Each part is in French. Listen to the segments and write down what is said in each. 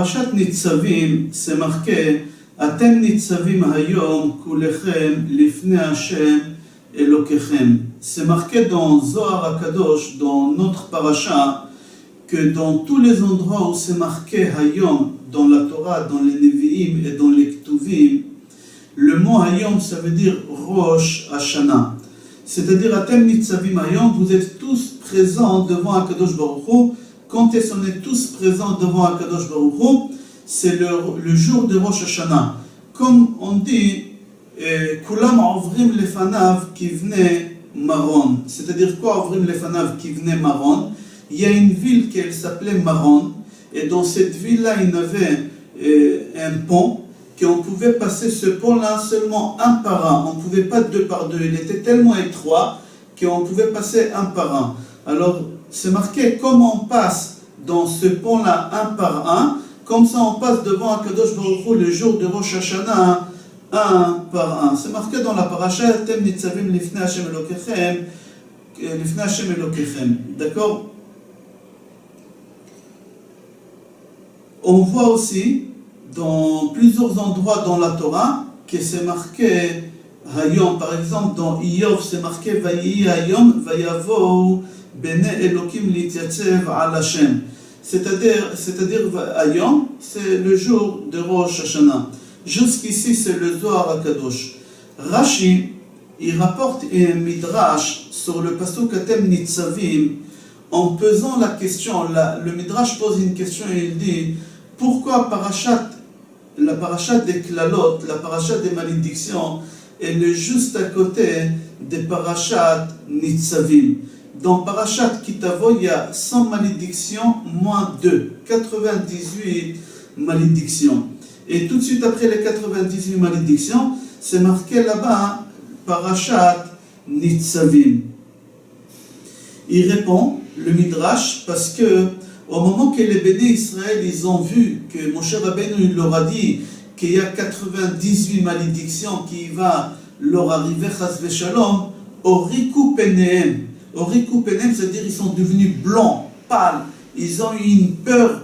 parashat Nitzavim, c'est marqué Atem Nitzavim hayom kulechem lifnei Hashem Elokechem. C'est marqué dans Zohar HaKadosh, dans notre parasha, que dans tous les endroits où c'est marqué hayom, dans la Torah, dans les Nevi'im et dans les Ktuvim, le mot hayom, ça veut dire Rosh Hashanah. C'est-à-dire, Atem Nitzavim hayom, vous êtes tous présents devant HaKadosh Baruch Hu. Quand est-ce qu'on est tous présents devant HaKadosh Baruch Hu, c'est le jour de Rosh Hashanah. Comme on dit, Kulam Ovrim Lefanav Kivne Maron. C'est-à-dire quoi Ovrim Lefanav Kivne Maron? Il y a une ville qui s'appelait Maron, et dans cette ville-là, il y avait un pont, qu'on pouvait passer ce pont-là seulement un par un. On ne pouvait pas deux par deux. Il était tellement étroit qu'on pouvait passer un par un. Alors, c'est marqué comment on passe dans ce pont-là un par un. Comme ça, on passe devant HaKadosh Baruch Hu le jour de Rosh Hashanah un par un. C'est marqué dans la paracha Atem Nitzavim lifnei Hashem Elokechem, lifnei Hashem Elokechem. D'accord? On voit aussi dans plusieurs endroits dans la Torah que c'est marqué Hayom. Par exemple, dans Iyov, c'est marqué Vayi Hayom Vayavo Bene Elokim Lityatzev al Hashem. C'est-à-dire Hayom, c'est le jour de Rosh Hashanah. Jusqu'ici, c'est le Zohar HaKadosh. Rashi, il rapporte un midrash sur le pasuk Atem Nitzavim en posant la question. Le midrash pose une question et il dit pourquoi la parashat des Klalot, la parashat des malédictions, elle est juste à côté des parashat Nitzavim. Dans parashat Kitavo, il y a 100 malédictions moins 2, 98 malédictions. Et tout de suite après les 98 malédictions, c'est marqué là-bas parashat Nitzavim. Il répond, le Midrash, parce que au moment que les bénis Israël, ils ont vu que Moshe Rabbeinu leur a dit qu'il y a 98 malédictions qui va leur arriver, chas v'shalom, oriku penehem. Oriku penehem, c'est-à-dire ils sont devenus blancs, pâles, ils ont eu une peur.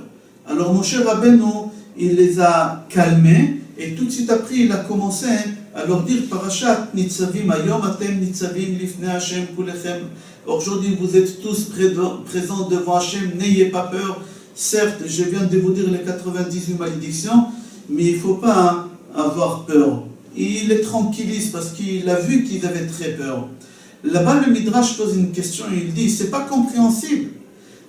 Alors Moshe Rabbeinu, il les a calmés, et tout de suite après, il a commencé à leur dire parashat Nitzavim hayom atem Nitzavim lifnei Hashem kulechem. Aujourd'hui, vous êtes tous présents devant Hashem, n'ayez pas peur. Certes, je viens de vous dire les 98 malédictions, mais il ne faut pas avoir peur. Il les tranquillise parce qu'il a vu qu'ils avaient très peur. Là-bas, le Midrash pose une question, il dit, c'est pas compréhensible.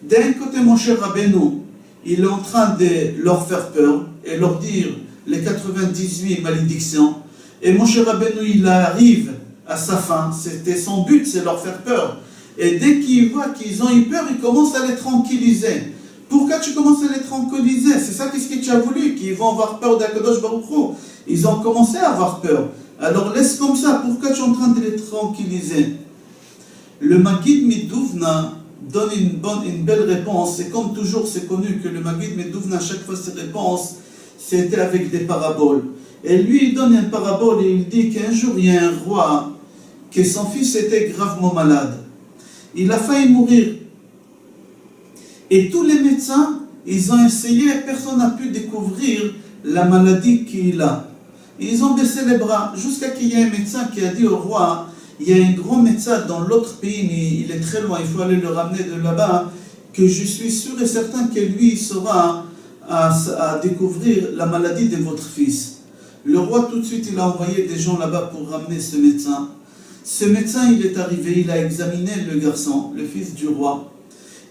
D'un côté, mon cher Rabbeinu, il est en train de leur faire peur et leur dire les 98 malédictions. Et mon cher Rabbeinu, il arrive à sa fin. C'était son but, c'est leur faire peur. Et dès qu'il voit qu'ils ont eu peur, il commence à les tranquilliser. Pourquoi tu commences à les tranquilliser? C'est ça qu'est-ce que tu as voulu, qu'ils vont avoir peur d'Akadosh Baruch Hu. Ils ont commencé à avoir peur. Alors laisse comme ça, pourquoi tu es en train de les tranquilliser? Le Maggid Miduvna donne une belle réponse. Et comme toujours, c'est connu que le Maggid Miduvna, à chaque fois ses réponses, c'était avec des paraboles. Et lui, il donne une parabole et il dit qu'un jour, il y a un roi, que son fils était gravement malade. Il a failli mourir. Et tous les médecins, ils ont essayé, personne n'a pu découvrir la maladie qu'il a. Ils ont baissé les bras, jusqu'à qu'il y ait un médecin qui a dit au roi, il y a un grand médecin dans l'autre pays, mais il est très loin, il faut aller le ramener de là-bas, que je suis sûr et certain que lui il saura à découvrir la maladie de votre fils. Le roi tout de suite, il a envoyé des gens là-bas pour ramener ce médecin. Ce médecin, il est arrivé, il a examiné le garçon, le fils du roi.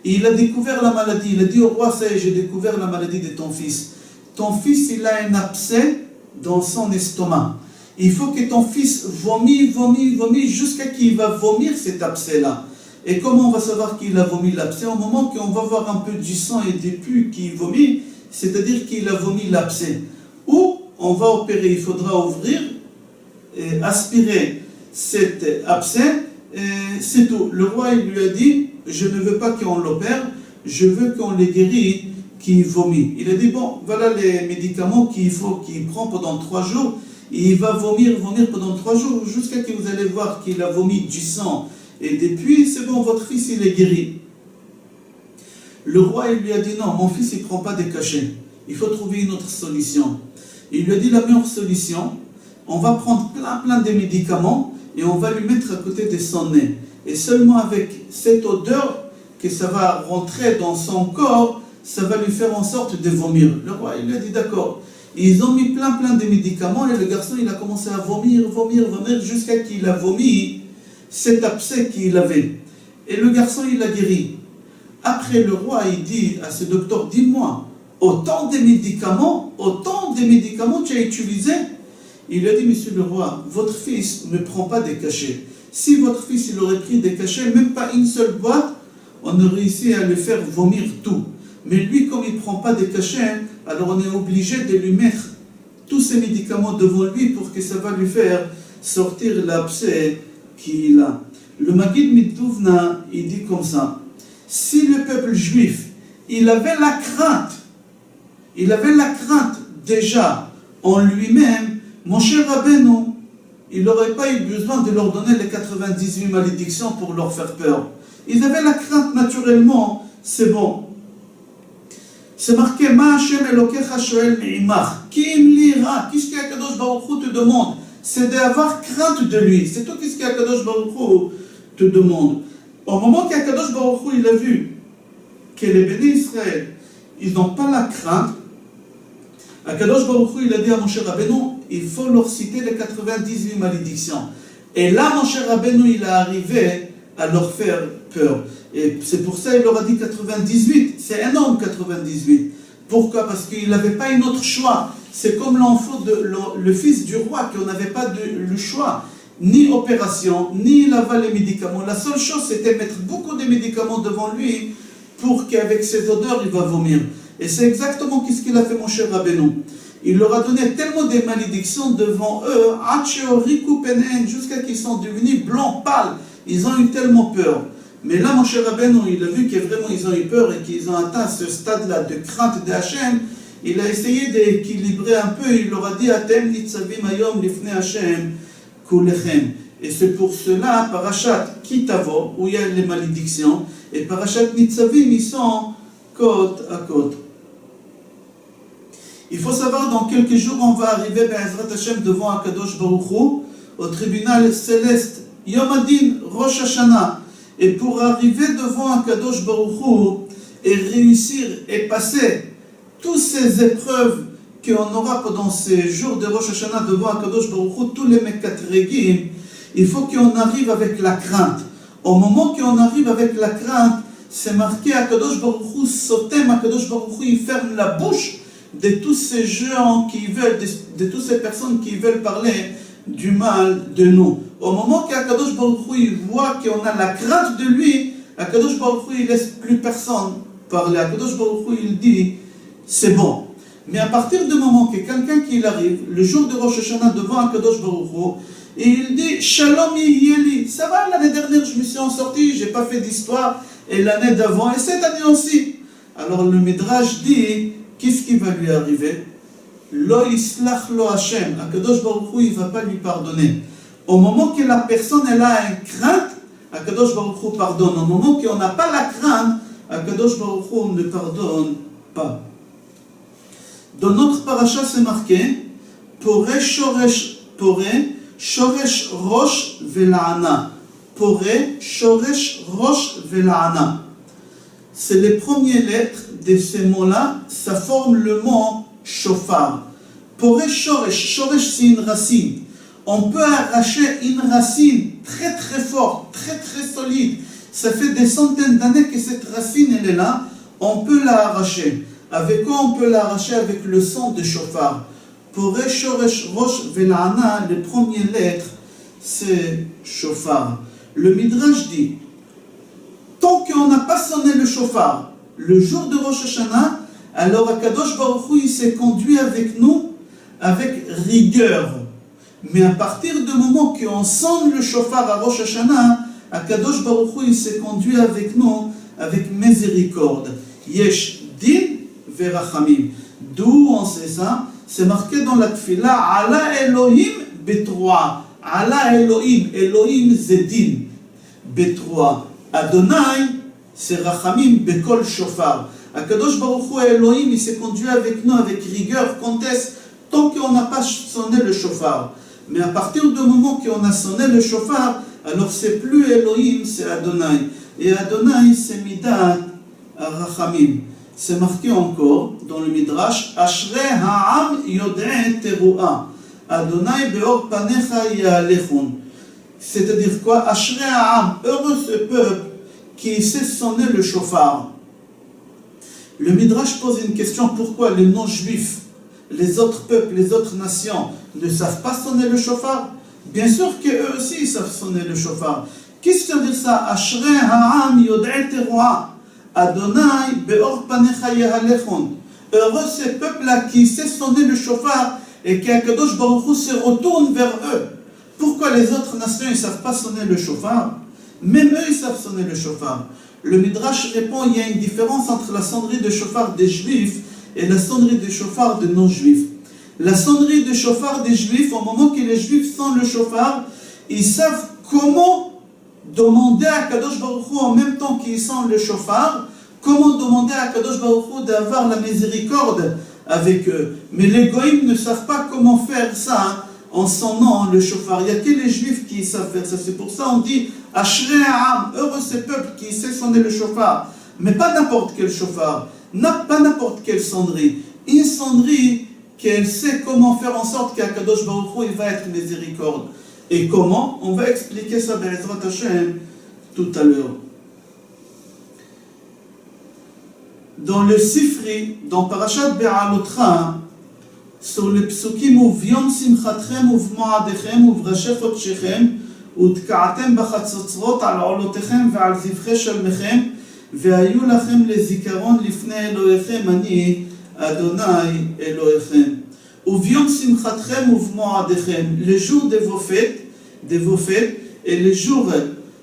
Et il a découvert la maladie. Il a dit au roi, ça y est, j'ai découvert la maladie de ton fils. Ton fils, il a un abcès dans son estomac. Il faut que ton fils vomit jusqu'à qu'il va vomir cet abcès-là. Et comment on va savoir qu'il a vomi l'abcès? Au moment qu'on va voir un peu du sang et des pus qui vomit, c'est-à-dire qu'il a vomi l'abcès. Ou on va opérer, il faudra ouvrir et aspirer cet abcès, c'est tout. Le roi, il lui a dit, je ne veux pas qu'on l'opère, je veux qu'on les guérisse, qu'il vomit. Il a dit, bon, voilà les médicaments qu'il faut qu'il prend pendant 3 jours, et il va vomir pendant 3 jours, jusqu'à ce que vous allez voir qu'il a vomi du sang, et depuis, c'est bon, votre fils, il est guéri. Le roi, il lui a dit, non, mon fils, il ne prend pas des cachets. il faut trouver une autre solution. Il lui a dit la meilleure solution, on va prendre plein de médicaments et on va lui mettre à côté de son nez. Et seulement avec cette odeur que ça va rentrer dans son corps, ça va lui faire en sorte de vomir. Le roi, il lui a dit d'accord. Ils ont mis plein de médicaments et le garçon, il a commencé à vomir, jusqu'à qu'il a vomi cet abcès qu'il avait. Et le garçon, il a guéri. Après, le roi, il dit à ce docteur, dis-moi, autant de médicaments tu as utilisé? Il lui a dit, monsieur le roi, votre fils ne prend pas des cachets. Si votre fils, il aurait pris des cachets, même pas une seule boîte, on aurait réussi à le faire vomir tout. Mais lui, comme il ne prend pas des cachets, alors on est obligé de lui mettre tous ces médicaments devant lui pour que ça va lui faire sortir l'abcès qu'il a. Le Maguid Midouvna, il dit comme ça, si le peuple juif, il avait la crainte déjà en lui-même, mon cher Rabbeinu, il n'aurait pas eu besoin de leur donner les 98 malédictions pour leur faire peur. Ils avaient la crainte naturellement, c'est bon. C'est marqué, Ma Hashem Elokecha Shoel Me'imach. Kim lira, qu'est-ce qu'Akadosh Baruch Hu te demande? C'est d'avoir crainte de lui. C'est tout ce qu'Akadosh Baruch Hu te demande. Au moment qu'Akadosh Baruch Hu, il a vu que les bénis Israël, ils n'ont pas la crainte, Akadosh Baruch Hu, il a dit à Moshe Rabbeinu, il faut leur citer les 98 malédictions. Et là, Moshe Rabbeinu, il est arrivé à leur faire peur. Et c'est pour ça qu'il leur a dit 98. C'est énorme, 98. Pourquoi? Parce qu'il n'avait pas un autre choix. C'est comme l'enfant, le fils du roi, qu'on n'avait pas le choix. Ni opération, ni laver les médicaments. La seule chose, c'était mettre beaucoup de médicaments devant lui pour qu'avec ses odeurs, il va vomir. Et c'est exactement ce qu'il a fait, mon cher Rabbeinu. Il leur a donné tellement de malédictions devant eux, jusqu'à qu'ils sont devenus blancs, pâles. Ils ont eu tellement peur. Mais là, mon cher Rabbeinu, il a vu que vraiment ils ont eu peur et qu'ils ont atteint ce stade-là de crainte de Hachem. Il a essayé d'équilibrer un peu. Il leur a dit, Atem nitzavim hayom lifnei Hachem kulechem. Et c'est pour cela, Parashat Kitavo, où il y a les malédictions, et Parashat Nitzavim, ils sont côte à côte. Il faut savoir, dans quelques jours, on va arriver, Be'ezrat Hashem, devant Akadosh Baruch Hu, au tribunal céleste, Yom Adin, Rosh Hashanah. Et pour arriver devant Akadosh Baruch Hu, et réussir et passer toutes ces épreuves qu'on aura pendant ces jours de Rosh Hashanah devant Akadosh Baruch Hu, tous les Mekat Regim, il faut qu'on arrive avec la crainte. Au moment qu'on arrive avec la crainte, c'est marqué Akadosh Baruch Hu sotem, Akadosh Baruch Hu, il ferme la bouche de tous ces gens qui veulent, de toutes ces personnes qui veulent parler du mal de nous. Au moment qu'Akadosh Baruch Hu, il voit qu'on a la crainte de lui, Akadosh Baruch Hu, il laisse plus personne parler. Akadosh Baruch Hu, il dit, c'est bon. Mais à partir du moment que quelqu'un qui arrive, le jour de Rosh Hashanah devant Akadosh Baruch Hu, et il dit, Shalom Yeli, ça va, l'année dernière je me suis en sorti, j'ai pas fait d'histoire, et l'année d'avant, et cette année aussi. Alors le Midrash dit, qu'est-ce qui va lui arriver? Lo islach lo Hashem, Akadosh Baruch Hu, il ne va pas lui pardonner. Au moment que la personne elle a une crainte, Akadosh Baruch Hu pardonne. Au moment qu'on n'a pas la crainte, Akadosh Baruch Hu ne pardonne pas. Dans notre paracha, c'est marqué Poré Shoresh Rosh Vela'ana. Poré Shoresh Rosh Vela'ana. C'est les premières lettres de ces mots-là, ça forme le mot Shofar. Poré Shoresh, Shoresh c'est une racine. On peut arracher une racine très très forte, très très solide. Ça fait des centaines d'années que cette racine elle est là. On peut la arracher. Avec quoi on peut l'arracher? Avec le son de Shofar. Poré Shoresh Rosh Vela'ana, les premières lettres, c'est Shofar. Le Midrash dit, tant qu'on n'a pas sonné le Shofar, le jour de Rosh Hashanah, alors Akadosh Baruch Hu, il s'est conduit avec nous avec rigueur. Mais à partir du moment qu'on sonne le Shofar à Rosh Hashanah, Akadosh Baruch Hu, il s'est conduit avec nous avec miséricorde. Yesh din verachamim. D'où on sait ça? C'est marqué dans la tfila, Ala Elohim betroa. Ala Elohim, Elohim zedin betroa. Adonai, c'est rachamim bekol shofar. Akadosh Baruch Hu Elohim, il s'est conduit avec nous avec rigueur. Quand est-ce? Tant qu'on n'a pas sonné le shofar. Mais à partir du moment qu'on a sonné le shofar, alors c'est plus Elohim, c'est Adonai. Et Adonai, c'est Midat Rachamim. C'est marqué encore dans le Midrash, Ashrei ha'am yod'e teruah. Adonai be'or panecha ya'alechon. C'est-à-dire quoi? Ashrei ha'am, heureux ce peuple qui sait sonner le shofar. Le Midrash pose une question, pourquoi les non-juifs, les autres peuples, les autres nations ne savent pas sonner le shofar? Bien sûr qu'eux aussi ils savent sonner le shofar. Qu'est-ce que ça veut dire ça? Ashrei ha'am yod'e teruah. Adonai be'or panecha ya'alechon. Heureux ces peuples-là qui sait sonner le shofar et qu'Akadosh Baruch Hu se retourne vers eux. Pourquoi les autres nations ne savent pas sonner le shofar? Même eux ils savent sonner le shofar. Le Midrash répond, il y a une différence entre la sonnerie de shofar des juifs et la sonnerie de shofar des non-juifs. La sonnerie de shofar des juifs, au moment que les juifs sonnent le shofar, ils savent comment demander à Kadosh Baruch Hu en même temps qu'ils sentent le shofar, comment demander à Kadosh Baruch Hu d'avoir la miséricorde avec eux. Mais les goïms ne savent pas comment faire ça en sonnant le shofar. Il n'y a que les juifs qui savent faire ça. C'est pour ça qu'on dit Ashrei ha'am, heureux ces peuples qui sait sonner le shofar. Mais pas n'importe quel shofar, pas n'importe quelle sonnerie. Une sonnerie qu'elle sait comment faire en sorte qu'Akadosh Baruch Hu il va être miséricorde. Et comment? On va expliquer ça Be'ezrat Hashem tout à l'heure. Dans le Sifri, dans Parashat Be'alotra, sur le psukim Uv'yom simchatchem uv'mo'adechem uv'rasheh chodshechem ותקעתם בחצוצרות על עולותיכם ועל זבחי שלמיכם והיו לכם לזיכרון לפני אלוהיכם אני אדוני אלוהיכם. וביום שמחתכם ובמועדיכם, le jour de vos fêtes et les jours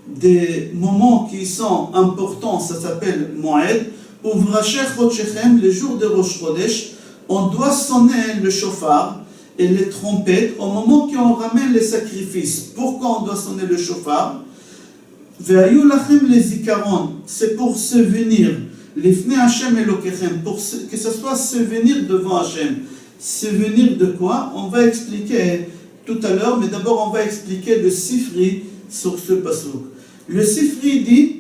des moments qui sont importants, ça s'appelle Moed, uv'rasheh chodshechem, le jour de Rosh Chodesh, on doit sonner le shofar et les trompettes au moment qu'on ramène les sacrifices. Pourquoi on doit sonner le shofar? Ve'ayu lachem les zikaron, c'est pour se venir. Lifnei Hashem Elokechem, pour que ce soit se venir devant Hashem. Se venir de quoi? On va expliquer tout à l'heure, mais d'abord on va expliquer le Sifri sur ce pasouk. Le Sifri dit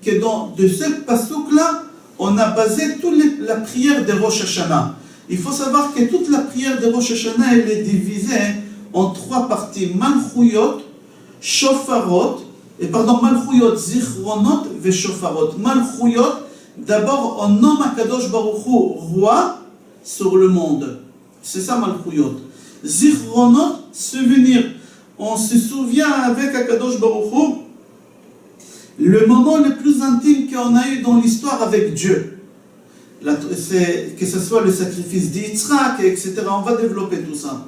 que de ce pasouk-là, on a basé toute la prière de Rosh Hashanah. Il faut savoir que toute la prière de Rosh Hashanah, elle est divisée en trois parties. Malchuyot, Shofarot, Malchuyot, Zichronot et Shofarot. Malchuyot, d'abord on nomme Akadosh Baruch Hu roi sur le monde. C'est ça Malchuyot. Zichronot, souvenir. On se souvient avec Akadosh Baruch Hu le moment le plus intime qu'on a eu dans l'histoire avec Dieu. Que ce soit le sacrifice d'Yitzhak, etc. On va développer tout ça.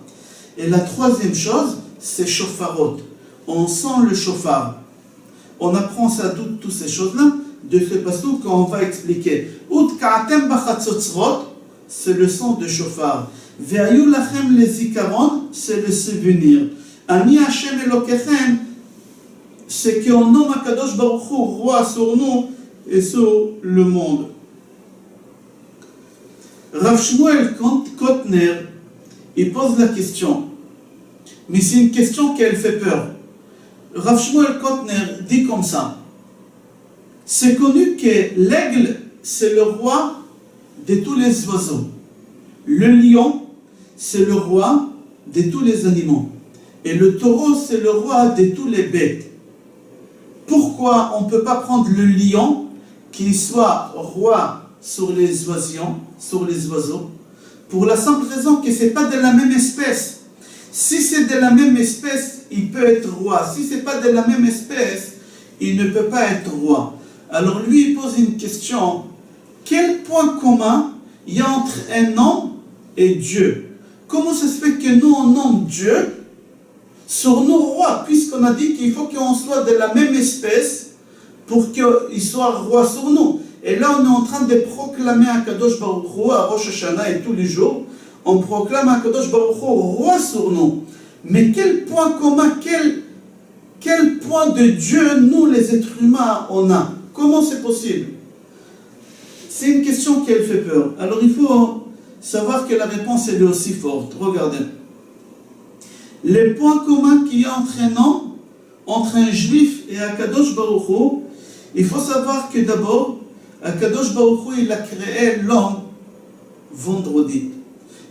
Et la troisième chose, c'est shofarot. On sent le shofar. On apprend ça toutes ces choses-là de ce passouk qu'on va expliquer. Utka'atem b'chatzotzrot, c'est le son de shofar. Ve'ayu lachem les zikaron, c'est le souvenir. Ani Hashem Elokechem, c'est qu'on nomme Akadosh Baruch Hu roi sur nous et sur le monde. Rav Shmuel Kotner, il pose la question, mais c'est une question qui elle fait peur. Rav Shmuel Kotner dit comme ça: c'est connu que l'aigle, c'est le roi de tous les oiseaux. Le lion, c'est le roi de tous les animaux. Et le taureau, c'est le roi de tous les bêtes. Pourquoi on ne peut pas prendre le lion, qu'il soit roi sur les oiseaux, pour la simple raison que ce n'est pas de la même espèce. Si c'est de la même espèce, il peut être roi. Si ce n'est pas de la même espèce, il ne peut pas être roi. Alors lui, il pose une question. Quel point commun il y a entre un homme et Dieu? Comment ça se fait que nous, on nomme Dieu sur nos rois, puisqu'on a dit qu'il faut qu'on soit de la même espèce pour qu'il soit roi sur nous? Et là, on est en train de proclamer Akadosh Baruch Hu à Rosh Hashanah et tous les jours. On proclame Akadosh Baruch Hu roi sur nous. Mais quel point commun, quel point de Dieu, nous les êtres humains, on a? Comment c'est possible? C'est une question qui elle fait peur. Alors il faut savoir que la réponse elle est aussi forte. Regardez. Les points communs qu'il y a entre un juif et Akadosh Baruch Hu, il faut savoir que d'abord, Akadosh Baruch Hu, il a créé l'homme vendredi.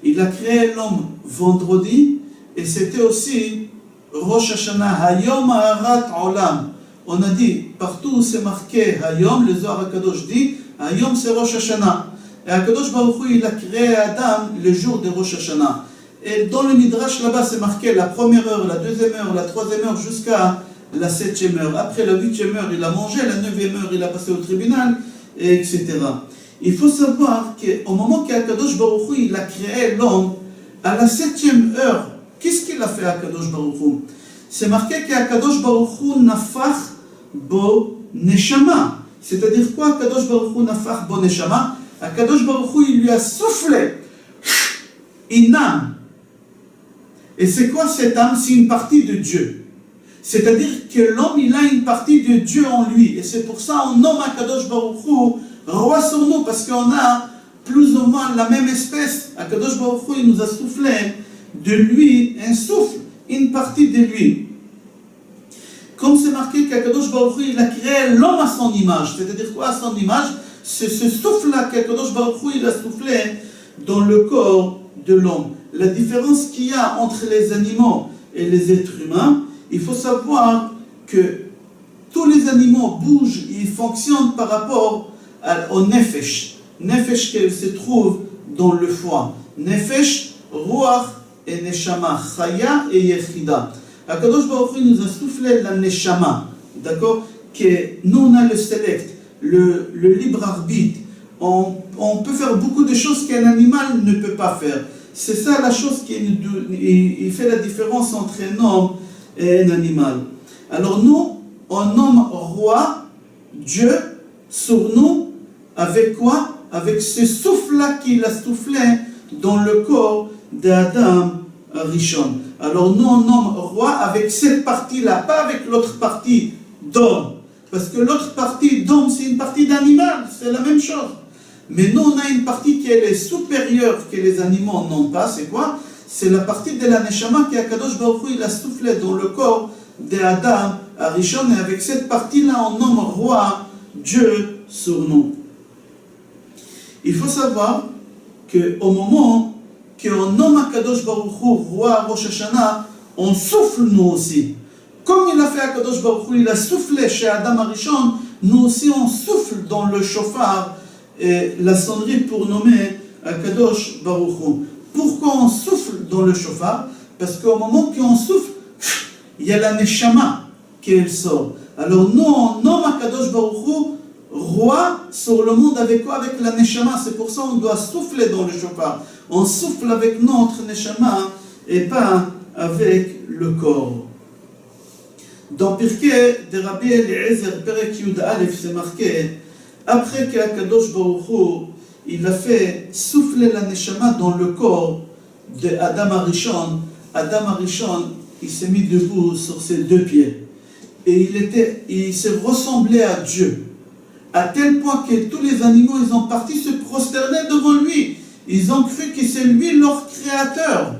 Il a créé l'homme vendredi et c'était aussi Rosh Hashanah, Hayom Haarat Olam. On a dit, partout où c'est marqué Hayom, le Zohar Akadosh dit, Hayom c'est Rosh Hashanah. Et Akadosh Baruch Hu, il a créé Adam le jour de Rosh Hashanah. Et dans le Midrash là-bas, c'est marqué la première heure, la deuxième heure, la troisième heure, jusqu'à la septième heure. Après la huitième heure, il a mangé, la neuvième heure, il a passé au tribunal, etc. Il faut savoir qu'au moment qu'Akadosh Baruch Hu, il a créé l'homme, à la septième heure, qu'est-ce qu'il a fait Akadosh Baruch Hu? C'est marqué qu'Akadosh Baruch Hu nafach bo neshama. C'est-à-dire quoi Akadosh Baruch Hu nafach bo neshama? Akadosh Baruch Hu, il lui a soufflé une âme. Et c'est quoi cette âme? C'est une partie de Dieu. C'est-à-dire que l'homme, il a une partie de Dieu en lui. Et c'est pour ça qu'on nomme Akadosh Baruch Hu roi sur nous, parce qu'on a plus ou moins la même espèce. Akadosh Baruch Hu, il nous a soufflé de lui un souffle, une partie de lui. Comme c'est marqué qu'Akadosh Baruch Hu, il a créé l'homme à son image. C'est-à-dire quoi à son image? C'est ce souffle-là qu'Akadosh Baruch Hu, il a soufflé dans le corps de l'homme. La différence qu'il y a entre les animaux et les êtres humains, il faut savoir que tous les animaux bougent, ils fonctionnent par rapport au nefesh. Nefesh qui se trouve dans le foie. Nefesh, ruach et neshama, chaya et yechida. Akadosh Baruch Hu nous a soufflé la neshama, d'accord? Que nous on a le select, le libre arbitre. On peut faire beaucoup de choses qu'un animal ne peut pas faire. C'est ça la chose qui il fait la différence entre un homme et un animal. Alors nous, on nomme roi, Dieu, sur nous, avec quoi? Avec ce souffle-là qu'il a soufflé dans le corps d'Adam Rishon. Alors nous, on nomme roi avec cette partie-là, pas avec l'autre partie d'homme. Parce que l'autre partie d'homme, c'est une partie d'animal, c'est la même chose. Mais nous, on a une partie qui est supérieure que les animaux n'ont pas. C'est quoi? C'est la partie de la neshama qu'Akadosh Baruch Hu, il a soufflé dans le corps d'Adam Rishon. Et avec cette partie-là, on nomme roi, Dieu sur nous. Il faut savoir qu'au moment qu'on nomme Akadosh Baruch Hu, roi Rosh Hashanah, on souffle nous aussi. Comme il a fait Akadosh Baruch Hu, il a soufflé chez Adam Rishon, nous aussi on souffle dans le chauffard et la sonnerie pour nommer Akadosh Baruch Hu. Pourquoi on souffle dans le chauffard? Parce qu'au moment qu'on souffle, il y a la neshama qui sort. Alors nous, on nomme Akadosh Baruch Hu roi sur le monde avec quoi? Avec la neshama. C'est pour ça qu'on doit souffler dans le chauffard. On souffle avec notre neshama et pas avec le corps. Dans Pirkei de Rabbi Eliezer, Perek Yud Aleph, c'est marqué, après qu'Akadosh Baruch Hu, il a fait souffler la neshama dans le corps de Adam Arishon, Adam Arishon, il s'est mis debout sur ses deux pieds. Et il s'est ressemblé à Dieu. À tel point que tous les animaux, ils ont parti se prosterner devant lui. Ils ont cru que c'est lui leur créateur.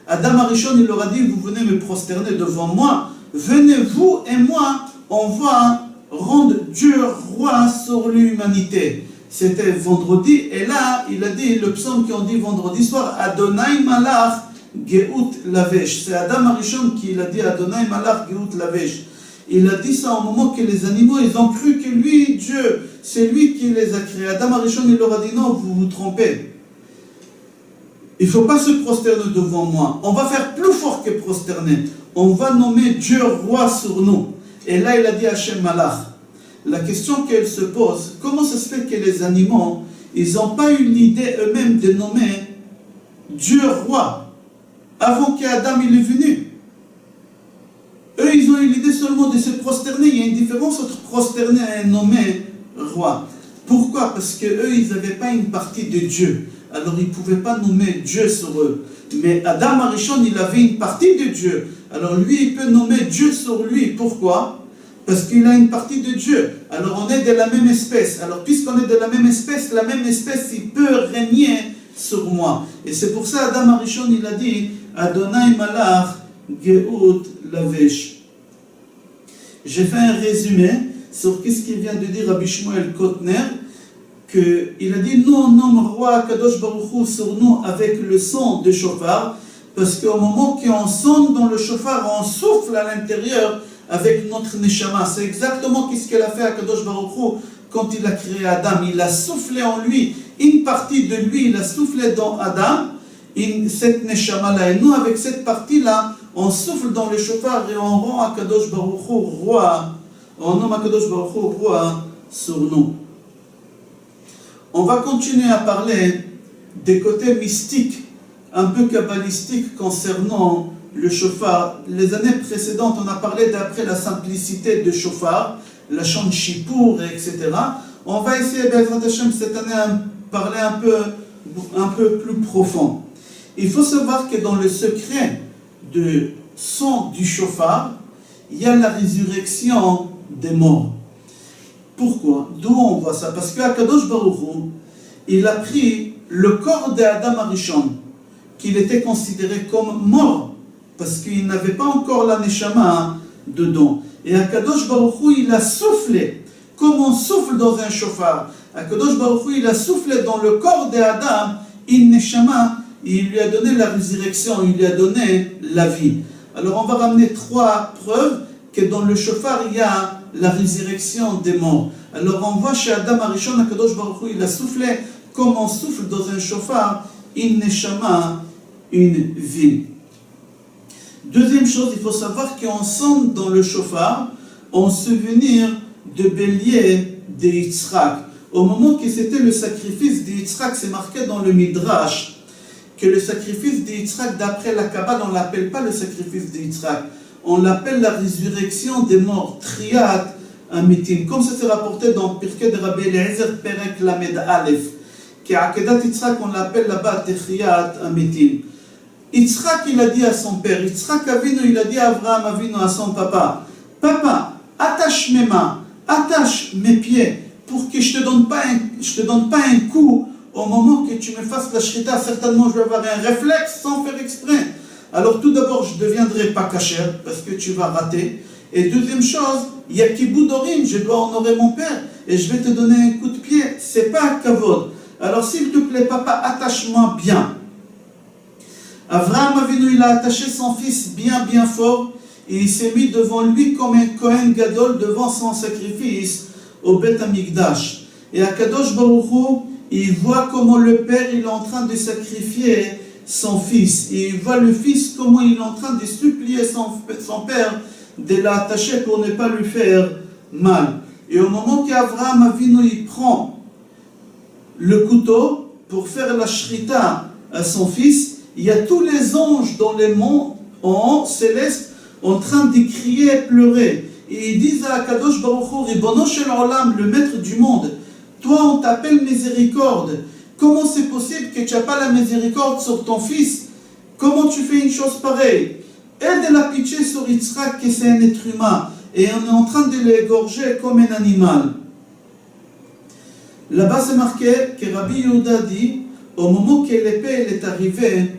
Adam Arishon, il leur a dit, vous venez me prosterner devant moi. Venez vous et moi, on va rendre Dieu roi sur l'humanité. C'était vendredi, et là, il a dit, le psaume qu'on dit vendredi soir, Adonai Malach Geut Lavesh. C'est Adam Arishon qui l'a dit, Adonai Malach Geut Lavesh. Il a dit ça au moment que les animaux, ils ont cru que lui, Dieu, c'est lui qui les a créés. Adam Arishon, il leur a dit, non, vous vous trompez. Il ne faut pas se prosterner devant moi. On va faire plus fort que prosterner. On va nommer Dieu roi sur nous. Et là, il a dit Hachem Malach. La question qu'elle se pose, comment ça se fait que les animaux, ils n'ont pas eu l'idée eux-mêmes de nommer Dieu roi avant qu'Adam il est venu? Eux, ils ont eu l'idée seulement de se prosterner. Il y a une différence entre prosterner et nommer roi. Pourquoi? Parce qu'eux, ils n'avaient pas une partie de Dieu. Alors, ils ne pouvaient pas nommer Dieu sur eux. Mais Adam Arishon, il avait une partie de Dieu. Alors, lui, il peut nommer Dieu sur lui. Pourquoi? Parce qu'il a une partie de Dieu. Alors on est de la même espèce. Alors puisqu'on est de la même espèce, il peut régner sur moi. Et c'est pour ça Adam Arishon, il a dit Adonai Malach Geut Lavesh. J'ai fait un résumé sur ce qu'il vient de dire Rabbi Shmuel Kotner, qu'il a dit nous on nomme roi Kadosh Baruch Hu sur nous avec le son de shofar, parce qu'au moment qu'on sonne dans le shofar, on souffle à l'intérieur avec notre neshama. C'est exactement ce qu'il a fait à Kadosh Baruch Hu quand il a créé Adam. Il a soufflé en lui, une partie de lui, il a soufflé dans Adam, cette neshama-là. Et nous, avec cette partie-là, on souffle dans le shofar et on rend à Kadosh Baruch Hu roi. On nomme à Kadosh Baruch Hu roi sur nous. On va continuer à parler des côtés mystiques, un peu kabbalistiques concernant le shofar. Les années précédentes, on a parlé d'après la simplicité de shofar, la chant Shippour, etc. On va essayer, Be'ezrat Hashem, cette année, parler un peu plus profond. Il faut savoir que dans le secret de son du shofar, il y a la résurrection des morts. Pourquoi? D'où on voit ça? Parce qu'Akadosh Baruch Hu, il a pris le corps d'Adam Arishon, qu'il était considéré comme mort, parce qu'il n'avait pas encore la neshama dedans. Et Akadosh Baruch Hu, il a soufflé, comme on souffle dans un shofar. Akadosh Baruch Hu, il a soufflé dans le corps d'Adam, une neshama, et il lui a donné la résurrection, il lui a donné la vie. Alors on va ramener 3 preuves que dans le shofar, il y a la résurrection des morts. Alors on voit chez Adam Arishon, Akadosh Baruch Hu, il a soufflé comme on souffle dans un shofar, une neshama, une vie. Deuxième chose, il faut savoir qu'on sonne dans le shofar en souvenir de bélier de Yitzhak. Au moment que c'était le sacrifice de Yitzhak, c'est marqué dans le Midrash que le sacrifice de Yitzhak, d'après la Kabbale, on ne l'appelle pas le sacrifice de Yitzhak. On l'appelle la résurrection des morts, Triat Amitim. Comme ça s'est rapporté dans Pirkei de Rabbi Eliezer, Perek Lamed Aleph, qui à Akedat Yitzhak, on l'appelle là-bas Triat Amitim. Yitzhak, il a dit à son père, Yitzhak Avinu, il a dit à Abraham Avinu, à son papa, Papa, attache mes mains, attache mes pieds, pour que je te donne pas un coup au moment que tu me fasses la shrita. Certainement, je vais avoir un réflexe sans faire exprès. Alors tout d'abord, je ne deviendrai pas kasher, parce que tu vas rater. Et deuxième chose, il y a kibud orim, je dois honorer mon père, et je vais te donner un coup de pied. C'est pas un kavod. Alors s'il te plaît, papa, attache-moi bien. Avraham Avinu, il a attaché son fils bien fort, et il s'est mis devant lui comme un Kohen Gadol devant son sacrifice au Beth Amikdash. Et Akadosh Baruch Hu, il voit comment le père il est en train de sacrifier son fils. Et il voit le fils comment il est en train de supplier son père de l'attacher pour ne pas lui faire mal. Et au moment qu'Avraham Avinu il prend le couteau pour faire la shrita à son fils, il y a tous les anges dans les monts en haut, célestes, en train de crier et pleurer. Et ils disent à Akadosh Baruch Hu, Ribono shel olam, le maître du monde, toi on t'appelle miséricorde. Comment c'est possible que tu n'as pas la miséricorde sur ton fils? Comment tu fais une chose pareille? Aide la pitié sur Yitzhak, que c'est un être humain, et on est en train de l'égorger comme un animal. Là-bas c'est marqué que Rabbi Yehuda dit, au moment que l'épée est arrivée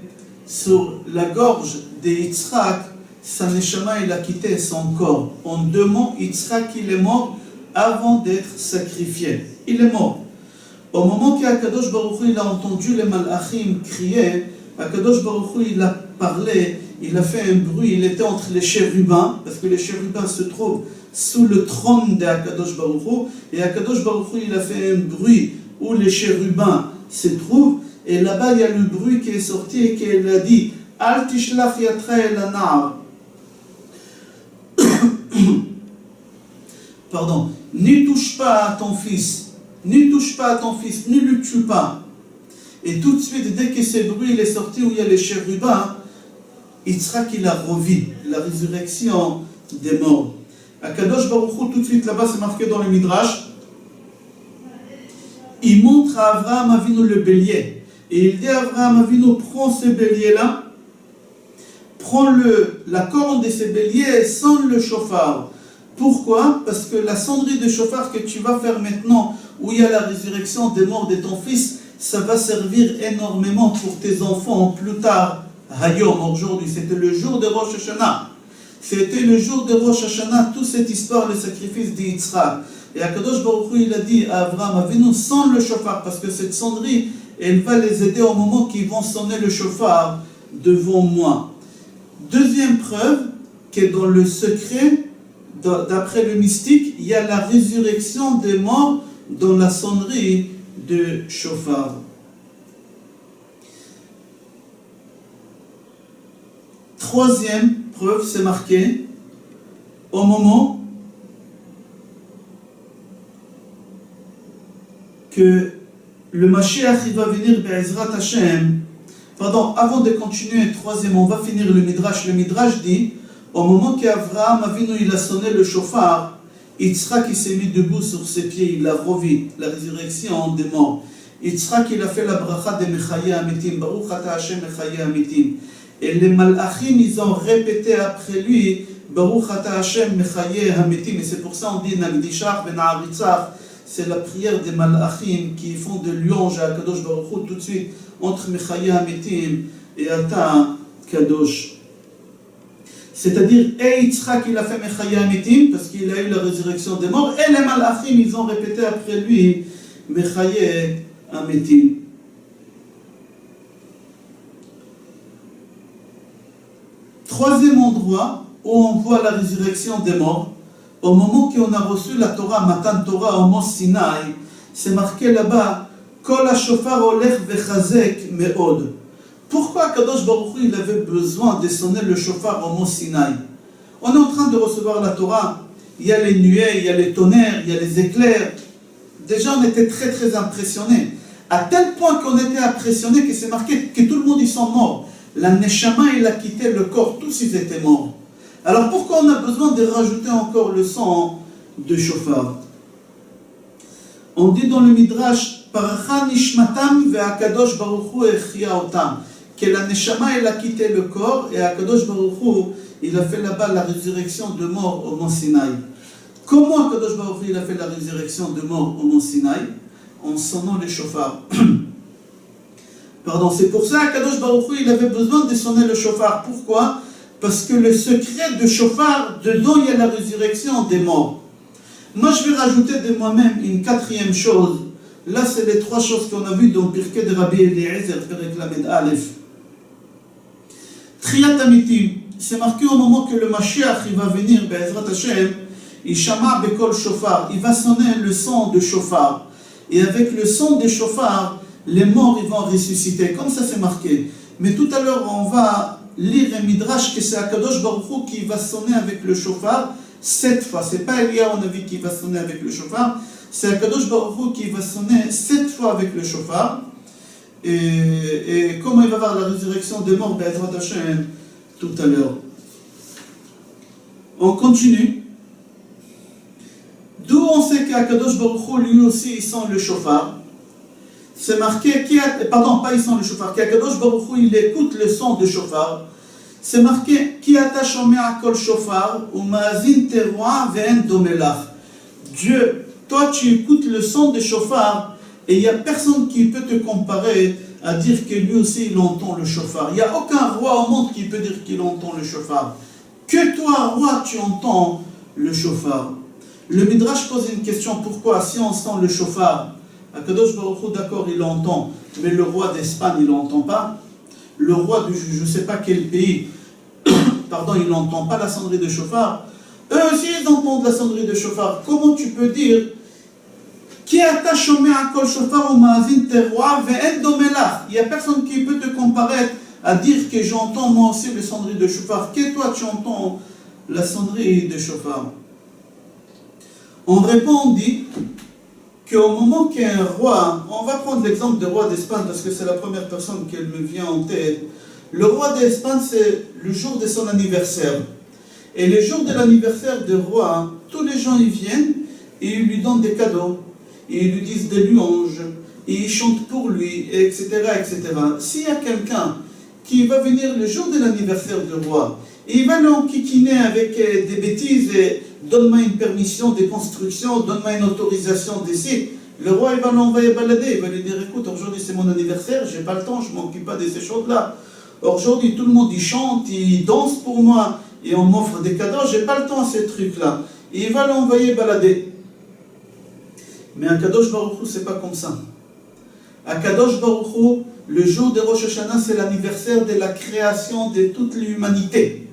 sur la gorge de Yitzhak, sa neshama il a quitté son corps. En 2 mots, Yitzhak il est mort avant d'être sacrifié. Il est mort. Au moment qu'Akadosh Baruch Hu il a entendu les malachim crier, Akadosh Baruch Hu il a parlé, il a fait un bruit, il était entre les chérubins, parce que les chérubins se trouvent sous le trône d'Akadosh Baruch Hu, et Akadosh Baruch Hu il a fait un bruit où les chérubins se trouvent, et là-bas il y a le bruit qui est sorti et qui a dit Al tishlach yatra el anar. Pardon, ne touche pas à ton fils, ne touche pas à ton fils, ne le tue pas. Et tout de suite, dès que ce bruit il est sorti où il y a les chérubins, Yitzhak il a revu la résurrection des morts. Akadosh Baruch Hu, tout de suite là-bas, c'est marqué dans le Midrash, il montre à Avraham Avinu le bélier. Et il dit à Avraham Avinu, prends ce bélier-là, prends la corne de ce bélier et sonne le chauffard. Pourquoi? Parce que la sonnerie de chauffard que tu vas faire maintenant, où il y a la résurrection des morts de ton fils, ça va servir énormément pour tes enfants plus tard. Hayom, aujourd'hui, c'était le jour de Rosh Hashanah. C'était le jour de Rosh Hashanah, toute cette histoire, le sacrifice d'Yitzhak. Et Akadosh Baruch Hu, il a dit à Abraham Avinu, sonne le chauffard, parce que cette sonnerie, elle va les aider au moment qu'ils vont sonner le chauffard devant moi. Deuxième preuve, que dans le secret, d'après le mystique, il y a la résurrection des morts dans la sonnerie de chauffard. Troisième preuve, c'est marqué au moment que le Mashiach il va venir Be'ezrat Hashem. Pardon, avant de continuer, troisième, on va finir le Midrash. Le Midrash dit, au moment qu'Avraham Avinu il a sonné le chauffard, Yitzhak il s'est mis debout sur ses pieds, il a revu la résurrection des morts. Yitzhak il a fait la bracha de Mechaye Amitim, Baruch Ata Hashem Mechaye Amitim. Et les Malachim ils ont répété après lui, Baruch Ata Hashem Mechaye Amitim. Et c'est pour ça on dit Nagdishach Ben Aritzach. C'est la prière des Malachim qui font de louange à Kadosh Baruch Hu tout de suite entre Mechaye Amitim et Ata Kadosh. C'est-à-dire, Yitzhak il a fait Mechaye Amitim parce qu'il a eu la résurrection des morts, et les Malachim ils ont répété après lui Mechaye Amitim. Troisième endroit où on voit la résurrection des morts, au moment qu'on a reçu la Torah, Matan Torah au mont Sinaï, c'est marqué là-bas, Kol ha-shofar olech vechazek me'od. Pourquoi Kadosh Baruch Hu il avait besoin de sonner le chauffard au mont Sinaï? On est en train de recevoir la Torah, il y a les nuées, il y a les tonnerres, il y a les éclairs. Déjà on était très très impressionnés. À tel point qu'on était impressionnés que c'est marqué que tout le monde ils sont morts. La Neshama il a quitté le corps, tous ils étaient morts. Alors pourquoi on a besoin de rajouter encore le son de chauffard? On dit dans le Midrash, Paracha nishmatam ve'akadosh baruch hu echya otam, que la Neshama elle a quitté le corps et Akadosh Baruch Hu il a fait là-bas la résurrection de mort au mont Sinaï. Comment Akadosh Baruch Hu il a fait la résurrection de mort au mont Sinaï? En sonnant les chauffards. Pardon, c'est pour ça qu'Akadosh Baruch Hu il avait besoin de sonner le chauffard. Pourquoi? Parce que le secret de chauffard, dedans il y a la résurrection des morts. Moi je vais rajouter de moi-même une quatrième chose. Là c'est les trois choses qu'on a vues dans Pirkei de Rabbi Eliezer, Perek Lamed Aleph. Triyat Amitim, c'est marqué au moment que le Mashiach il va venir, Be'ezrat Hashem, il shama bekol chauffard, il va sonner le son de chauffard. Et avec le son de chauffard, les morts ils vont ressusciter, comme ça c'est marqué. Mais tout à l'heure on va lire un midrash que c'est Akadosh Baruch Hu qui va sonner avec le chauffard 7 fois. C'est pas Elia on a vu qui va sonner avec le chauffard, c'est Akadosh Baruch Hu qui va sonner 7 fois avec le chauffard. Et comment il va avoir la résurrection des morts, Be'ezrat Hashem, tout à l'heure. On continue. D'où on sait qu'Akadosh Baruch Hu lui aussi il sent le chauffard. C'est marqué, pardon, pas il sent le chauffard, qu'Akadosh Baruch Hu il écoute le son du chauffard. C'est marqué, Ki ata shomea kol shofar, ou ma'azin teroa ve'en domelach. Dieu, toi tu écoutes le son du chauffard, et il n'y a personne qui peut te comparer à dire que lui aussi il entend le chauffard. Il n'y a aucun roi au monde qui peut dire qu'il entend le chauffard. Que toi, roi, tu entends le chauffard. Le Midrash pose une question, pourquoi si on sent le chauffard, Akadosh Baruch Hu, d'accord, il l'entend, mais le roi d'Espagne, il l'entend pas. Le roi de je ne sais pas quel pays, pardon, il n'entend pas la sonnerie de chauffard. Eux aussi, ils entendent la sonnerie de chauffard. Comment tu peux dire Ki ata shomea kol shofar u'ma'azin teroa ve'en domelach? Il n'y a personne qui peut te comparer à dire que j'entends moi aussi les sonneries de chauffard. Que toi, tu entends la sonnerie de chauffard. On répond, on dit qu'au moment qu'un roi, on va prendre l'exemple du roi d'Espagne parce que c'est la première personne qui me vient en tête. Le roi d'Espagne, c'est le jour de son anniversaire. Et le jour de l'anniversaire du roi, tous les gens y viennent et ils lui donnent des cadeaux. Et ils lui disent des louanges, et ils chantent pour lui, etc., etc. S'il y a quelqu'un qui va venir le jour de l'anniversaire du roi, et il va l'enquiquiner avec des bêtises donne-moi une permission de construction, donne-moi une autorisation d'ici. Le roi, il va l'envoyer balader, il va lui dire, écoute, aujourd'hui c'est mon anniversaire, j'ai pas le temps, je m'occupe pas de ces choses-là. Aujourd'hui, tout le monde, il chante, il danse pour moi, et on m'offre des cadeaux, j'ai pas le temps à ces trucs-là. Et il va l'envoyer balader. Mais à Kadosh Baruch Hu, c'est pas comme ça. À Kadosh Baruch Hu, le jour de Rosh Hashanah, c'est l'anniversaire de la création de toute l'humanité.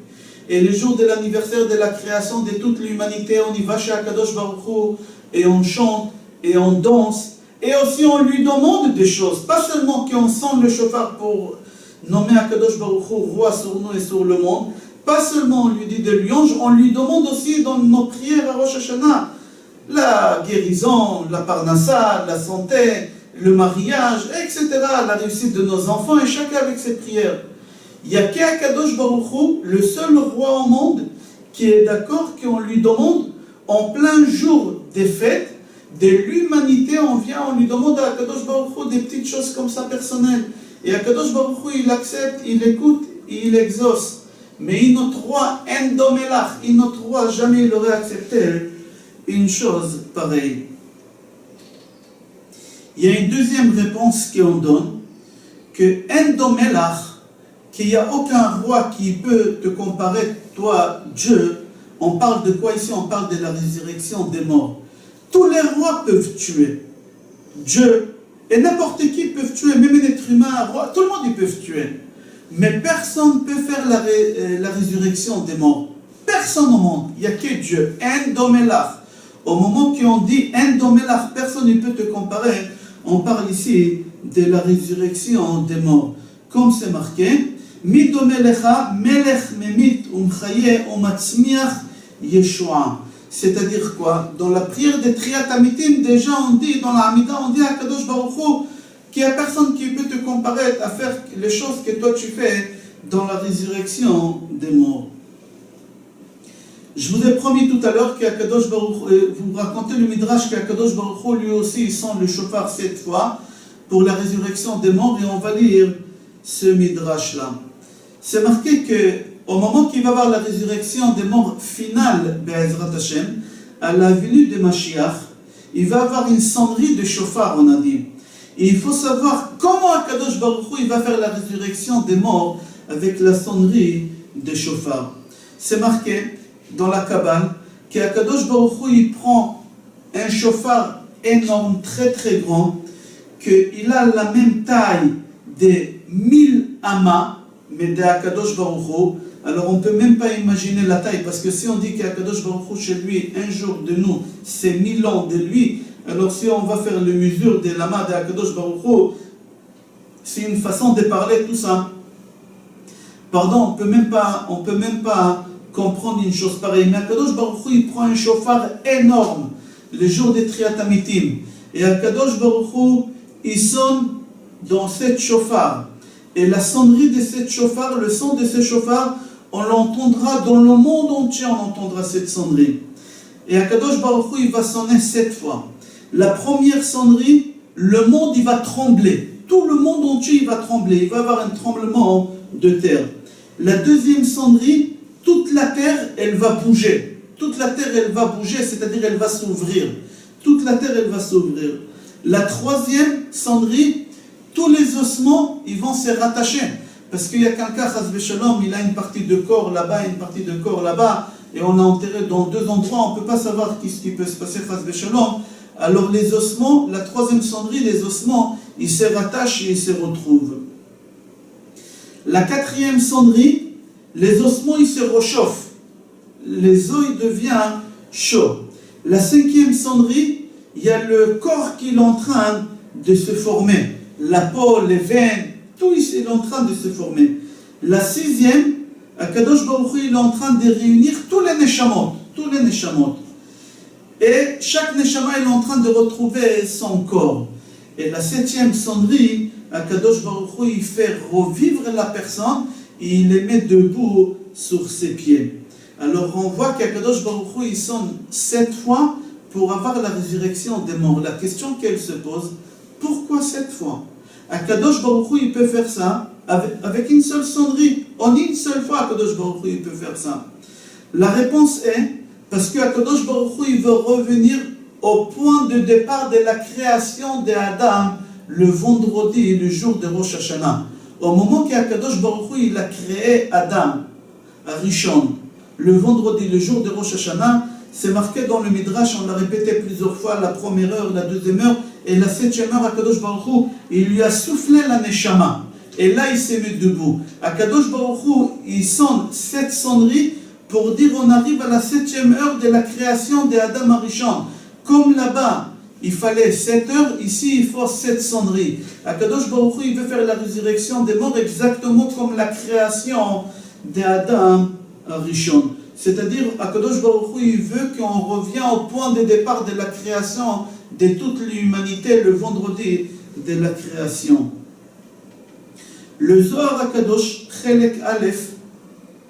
Et le jour de l'anniversaire de la création de toute l'humanité, on y va chez Kadosh Baruch Hu, et on chante, et on danse, et aussi on lui demande des choses. Pas seulement qu'on sonne le shofar pour nommer Akadosh Baruch Hu roi sur nous et sur le monde, pas seulement on lui dit des louanges, on lui demande aussi dans nos prières à Rosh Hashanah la guérison, la parnassa, la santé, le mariage, etc., la réussite de nos enfants, et chacun avec ses prières. Il n'y a qu'Akadosh Baruch Hu, le seul roi au monde, qui est d'accord qu'on lui demande en plein jour des fêtes de l'humanité, on vient, on lui demande à Akadosh Baruch Hu des petites choses comme ça personnelles. Et Akadosh Baruch Hu, il accepte, il écoute, et il exauce. Mais notre roi, Endomelach, notre roi, jamais il aurait accepté une chose pareille. Il y a une deuxième réponse qu'on donne, que Endomelach, qu'il n'y a aucun roi qui peut te comparer, toi, Dieu. On parle de quoi ici? On parle de la résurrection des morts. Tous les rois peuvent tuer. Dieu et n'importe qui peuvent tuer, même un être humain, un roi, tout le monde ils peuvent tuer. Mais personne ne peut faire la résurrection des morts. Personne au monde, il n'y a que Dieu. Endomelach. Au moment qu'on dit Endomelach, personne ne peut te comparer. On parle ici de la résurrection des morts. Comme c'est marqué, Midomelecha, Melech Memit Umchaye Umatzmiach Yeshua. C'est-à-dire quoi? Dans la prière de Triat Amitim, déjà on dit, dans la Hamida, on dit à Kadosh Baruch Hu qu'il n'y a personne qui peut te comparer à faire les choses que toi tu fais dans la résurrection des morts. Je vous ai promis tout à l'heure qu'Akadosh Baruch Hu, vous racontez le Midrash qu'Akadosh Baruch Hu, lui aussi, il sonne le shofar 7 fois pour la résurrection des morts, et on va lire ce Midrash-là. C'est marqué qu'au moment qu'il va y avoir la résurrection des morts finale, Be'ezrat Hashem, à la venue de Mashiach, il va y avoir une sonnerie de shofar, on a dit. Et il faut savoir comment Akadosh Baruch Hu, il va faire la résurrection des morts avec la sonnerie de shofar. C'est marqué dans la Kabbale qu'Akadosh Baruch Hu, il prend un shofar énorme, très très grand, qu'il a la même taille des 1000 amas, mais d'Akadosh Baruch Hu. Alors on ne peut même pas imaginer la taille, parce que si on dit qu'Akadosh Baruch Hu chez lui, un jour de nous, c'est 1000 ans de lui, alors si on va faire les mesures de l'amas d'Akadosh Baruch Hu, c'est une façon de parler tout ça. Pardon, on peut même pas comprendre une chose pareille. Mais Akadosh Baruch Hu, il prend un shofar énorme, le jour des Triat Amitim. Et Akadosh Baruch Hu, il sonne dans cette shofar. Et la sonnerie de cette shofar, le son de ce shofar, on l'entendra dans le monde entier, on entendra cette sonnerie. Et Akadosh Baruch Hu, il va sonner 7 fois. La première sonnerie, le monde, il va trembler. Tout le monde entier, il va trembler. Il va y avoir un tremblement de terre. La deuxième sonnerie, toute la terre, elle va bouger. Toute la terre, elle va bouger, c'est-à-dire elle va s'ouvrir. Toute la terre, elle va s'ouvrir. La troisième sonnerie, tous les ossements, ils vont se rattacher. Parce qu'il y a quelqu'un, Chas v'Shalom, il a une partie de corps là-bas, une partie de corps là-bas, et on a enterré dans 2 endroits, on ne peut pas savoir ce qui peut se passer, Chas v'Shalom. Alors les ossements, la troisième sonnerie, les ossements, ils se rattachent et ils se retrouvent. La quatrième sonnerie, les ossements, ils se réchauffent. Les os, ils deviennent chauds. La cinquième sonnerie, il y a le corps qui est en train de se former. La peau, les veines, tout ici est en train de se former. La sixième, Akadosh Baruch Hu, il est en train de réunir tous les neshamot. Et chaque neshama est en train de retrouver son corps. Et la septième sonnerie, Akadosh Baruch Hu, il fait revivre la personne et il les met debout sur ses pieds. Alors on voit qu'Akadosh Baruch Hu, il sonne 7 fois pour avoir la résurrection des morts. La question qu'elle se pose, pourquoi 7 fois? Akadosh Baruch Hu, il peut faire ça avec une seule sonnerie. En une seule fois, Akadosh Baruch Hu, il peut faire ça. La réponse est, Parce que Akadosh Baruch Hu, il veut revenir au point de départ de la création d'Adam, le vendredi, le jour de Rosh Hashanah. Au moment qu'Akadosh Baruch Hu, il a créé Adam, Rishon, le vendredi, le jour de Rosh Hashanah, c'est marqué dans le Midrash, on l'a répété plusieurs fois, la première heure, la deuxième heure, et la septième heure, Akadosh Baruch Hu, il lui a soufflé la Neshama. Et là, il s'est mis debout. Akadosh Baruch Hu, il sonne 7 sonneries pour dire on arrive à la 7e heure de la création d'Adam Arishon. Comme là-bas, il fallait 7 heures, ici il faut 7 sonneries. Akadosh Baruch Hu, il veut faire la résurrection des morts exactement comme la création d'Adam Arishon. C'est-à-dire, Akadosh Baruch Hu, il veut qu'on revienne au point de départ de la création de toute l'humanité, le vendredi de la création. Le Zohar Akadosh, Chelek Aleph,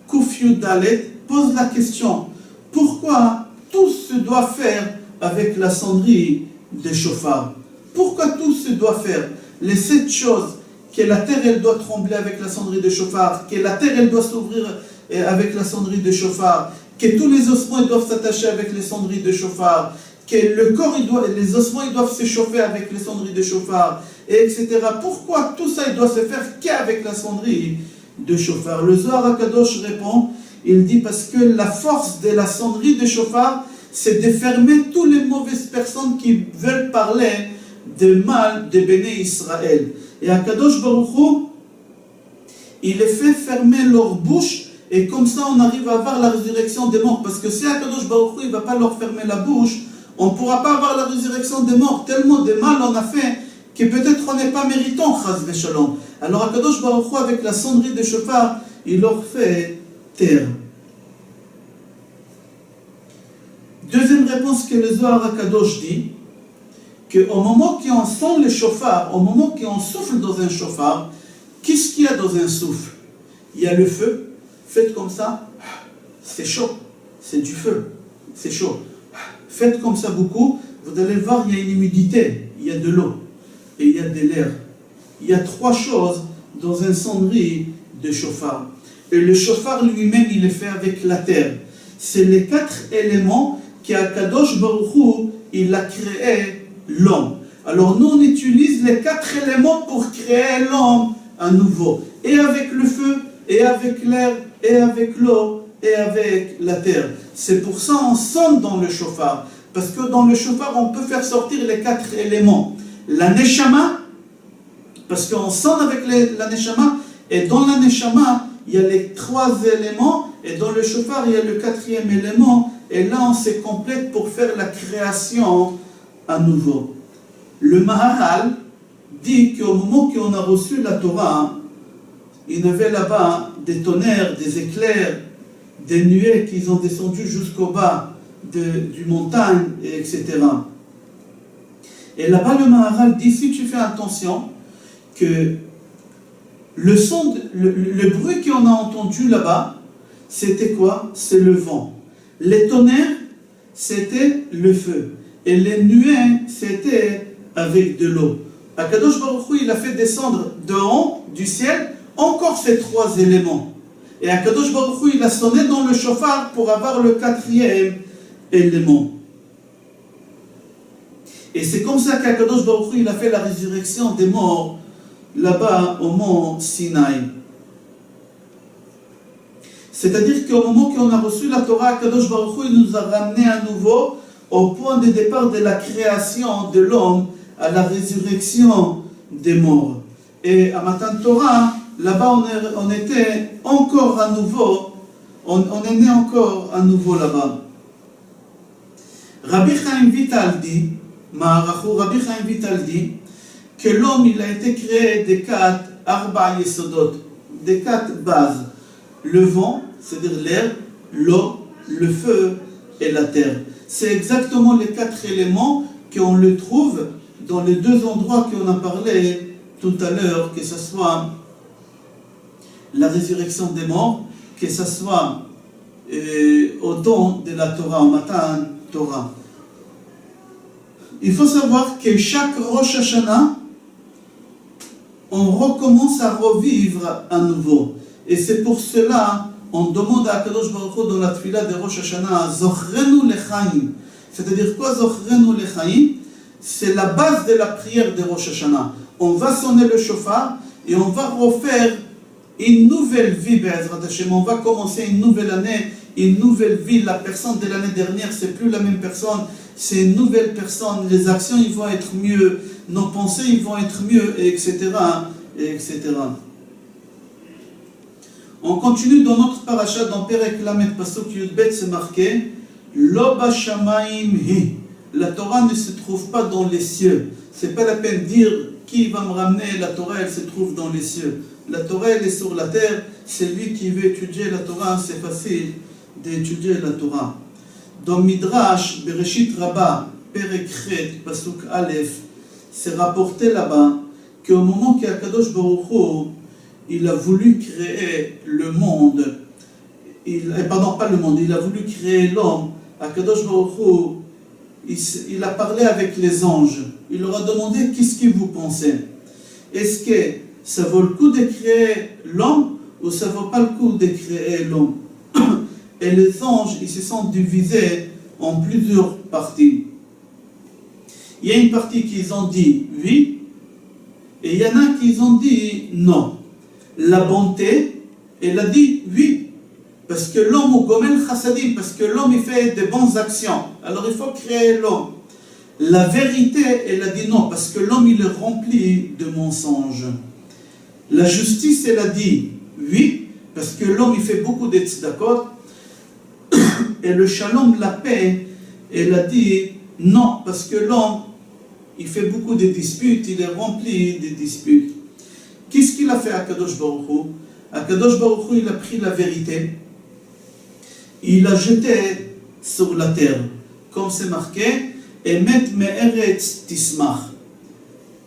Kuf Yud Dalet, pose la question, pourquoi tout se doit faire avec la sonnerie de chauffard? Pourquoi tout se doit faire? Les 7 choses, que la terre elle doit trembler avec la sonnerie de chauffard, que la terre elle doit s'ouvrir avec la sonnerie de chauffard, que tous les ossements ils doivent s'attacher avec les sonneries de chauffard, que le corps, les ossements ils doivent s'échauffer avec les sonneries de chauffard, etc. Pourquoi tout ça il doit se faire qu'avec la sonnerie de chauffard? Le Zohar Akadosh répond, il dit parce que la force de la sonnerie de chauffard, c'est de fermer toutes les mauvaises personnes qui veulent parler de mal de Béné Israël. Et Akadosh Baruch Hu, il les fait fermer leur bouche, et comme ça on arrive à avoir la résurrection des morts. Parce que si Akadosh Baruch Hu, il ne va pas leur fermer la bouche, on ne pourra pas avoir la résurrection des morts. Tellement de mal on a fait, que peut-être on n'est pas méritant, Chaz Veshalom. Alors Akadosh Baruch Hu, avec la sonnerie de chauffard, il leur fait taire. Deuxième réponse que le Zohar Akadosh dit, qu'au moment qu'on sent le chauffard, au moment qu'on souffle dans un chauffard, qu'est-ce qu'il y a dans un souffle? Il y a le feu, faites comme ça, c'est chaud, c'est du feu, c'est chaud. Faites comme ça beaucoup, vous allez voir, il y a une humidité, il y a de l'eau et il y a de l'air. Il y a 3 choses dans un sonnerie de chauffard. Et le chauffard lui-même, il est fait avec la terre. C'est les 4 éléments qu'Akadosh Baruch Hu, il a créé l'homme. Alors nous, on utilise les 4 éléments pour créer l'homme à nouveau. Et avec le feu, et avec l'air, et avec l'eau, et avec la terre. C'est pour ça qu'on sonne dans le chauffard. Parce que dans le chauffard, on peut faire sortir les 4 éléments. La neshama, parce qu'on sonne avec la neshama, et dans la neshama, il y a les 3 éléments, et dans le chauffard, il y a le 4e élément, et là, on se complète pour faire la création à nouveau. Le Maharal dit qu'au moment qu'on a reçu la Torah, il y avait là-bas des tonnerres, des éclairs, des nuées qui ont descendu jusqu'au bas du montagne, etc. Et là-bas, le Maharal dit, si tu fais attention, que le son, le bruit qu'on a entendu là-bas, c'était quoi? C'est le vent. Les tonnerres, c'était le feu. Et les nuées, c'était avec de l'eau. Akadosh Baruch Hu, il a fait descendre de haut, du ciel, encore ces 3 éléments. Et Akadosh Baruch Hu, il a sonné dans le chauffard pour avoir le 4e élément. Et c'est comme ça qu'Akadosh Baruch Hu, il a fait la résurrection des morts là-bas au mont Sinaï. C'est-à-dire qu'au moment qu'on a reçu la Torah, Akadosh Baruch Hu, il nous a ramené à nouveau au point de départ de la création de l'homme à la résurrection des morts. Et à Matan Torah, là-bas on était encore à nouveau, on est né encore à nouveau là-bas. Rabbi Chaim Vital dit, Rabbi Chaim Vital dit, que l'homme il a été créé des 4 Arba Yesodot, des 4 bases. Le vent, c'est-à-dire l'air, l'eau, le feu et la terre. C'est exactement les 4 éléments qu'on le trouve dans les 2 endroits qu'on a parlé tout à l'heure, que ce soit la résurrection des morts, que ce soit au don de la Torah, au Matan Torah. Il faut savoir que chaque Rosh Hashanah, on recommence à revivre à nouveau. Et c'est pour cela on demande à Akadosh Baruch Hu dans la tefila de Rosh Hashanah, Zochrenu lechaim. C'est-à-dire quoi Zochrenu lechaim? C'est la base de la prière de Rosh Hashanah. On va sonner le shofar et on va refaire une nouvelle vie, Be'ezrat Hashem. On va commencer une nouvelle année, une nouvelle vie. La personne de l'année dernière, c'est plus la même personne, c'est une nouvelle personne. Les actions, ils vont être mieux, nos pensées, ils vont être mieux, etc. etc. On continue dans notre paracha, dans Perek Lamed Pasuk Yudbet, c'est marqué Lo b'shamayim hi. La Torah ne se trouve pas dans les cieux. C'est pas la peine de dire qui va me ramener. La Torah, elle se trouve dans les cieux. La Torah, elle est sur la terre. C'est lui qui veut étudier la Torah. C'est facile d'étudier la Torah. Dans Midrash, Bereshit Rabbah, Perek Chet, Pasuk Aleph, c'est rapporté là-bas qu'au moment qu'Akadosh Baruch Hu, il a voulu créer le monde, pardon, pas le monde, il a voulu créer l'homme, Akadosh Baruch Hu, il a parlé avec les anges. Il leur a demandé qu'est-ce que vous pensez. Est-ce que ça vaut le coup de créer l'homme ou ça ne vaut pas le coup de créer l'homme? Et les anges, ils se sont divisés en plusieurs parties. Il y a une partie qui ont dit oui, et il y en a qui ont dit non. La bonté, elle a dit oui. Parce que l'homme, au Gomel Chassadim, parce que l'homme, il fait de bonnes actions. Alors il faut créer l'homme. La vérité, elle a dit non, parce que l'homme, il est rempli de mensonges. La justice, elle a dit oui, parce que l'homme, il fait beaucoup de tzedakot. Et le shalom, la paix, elle a dit non, parce que l'homme, il fait beaucoup de disputes, il est rempli de disputes. Qu'est-ce qu'il a fait à Kadosh Baruch Hu? Akadosh Baruch Hu, il a pris la vérité, il l'a jeté sur la terre, comme c'est marqué, Emet me'eretz tismach.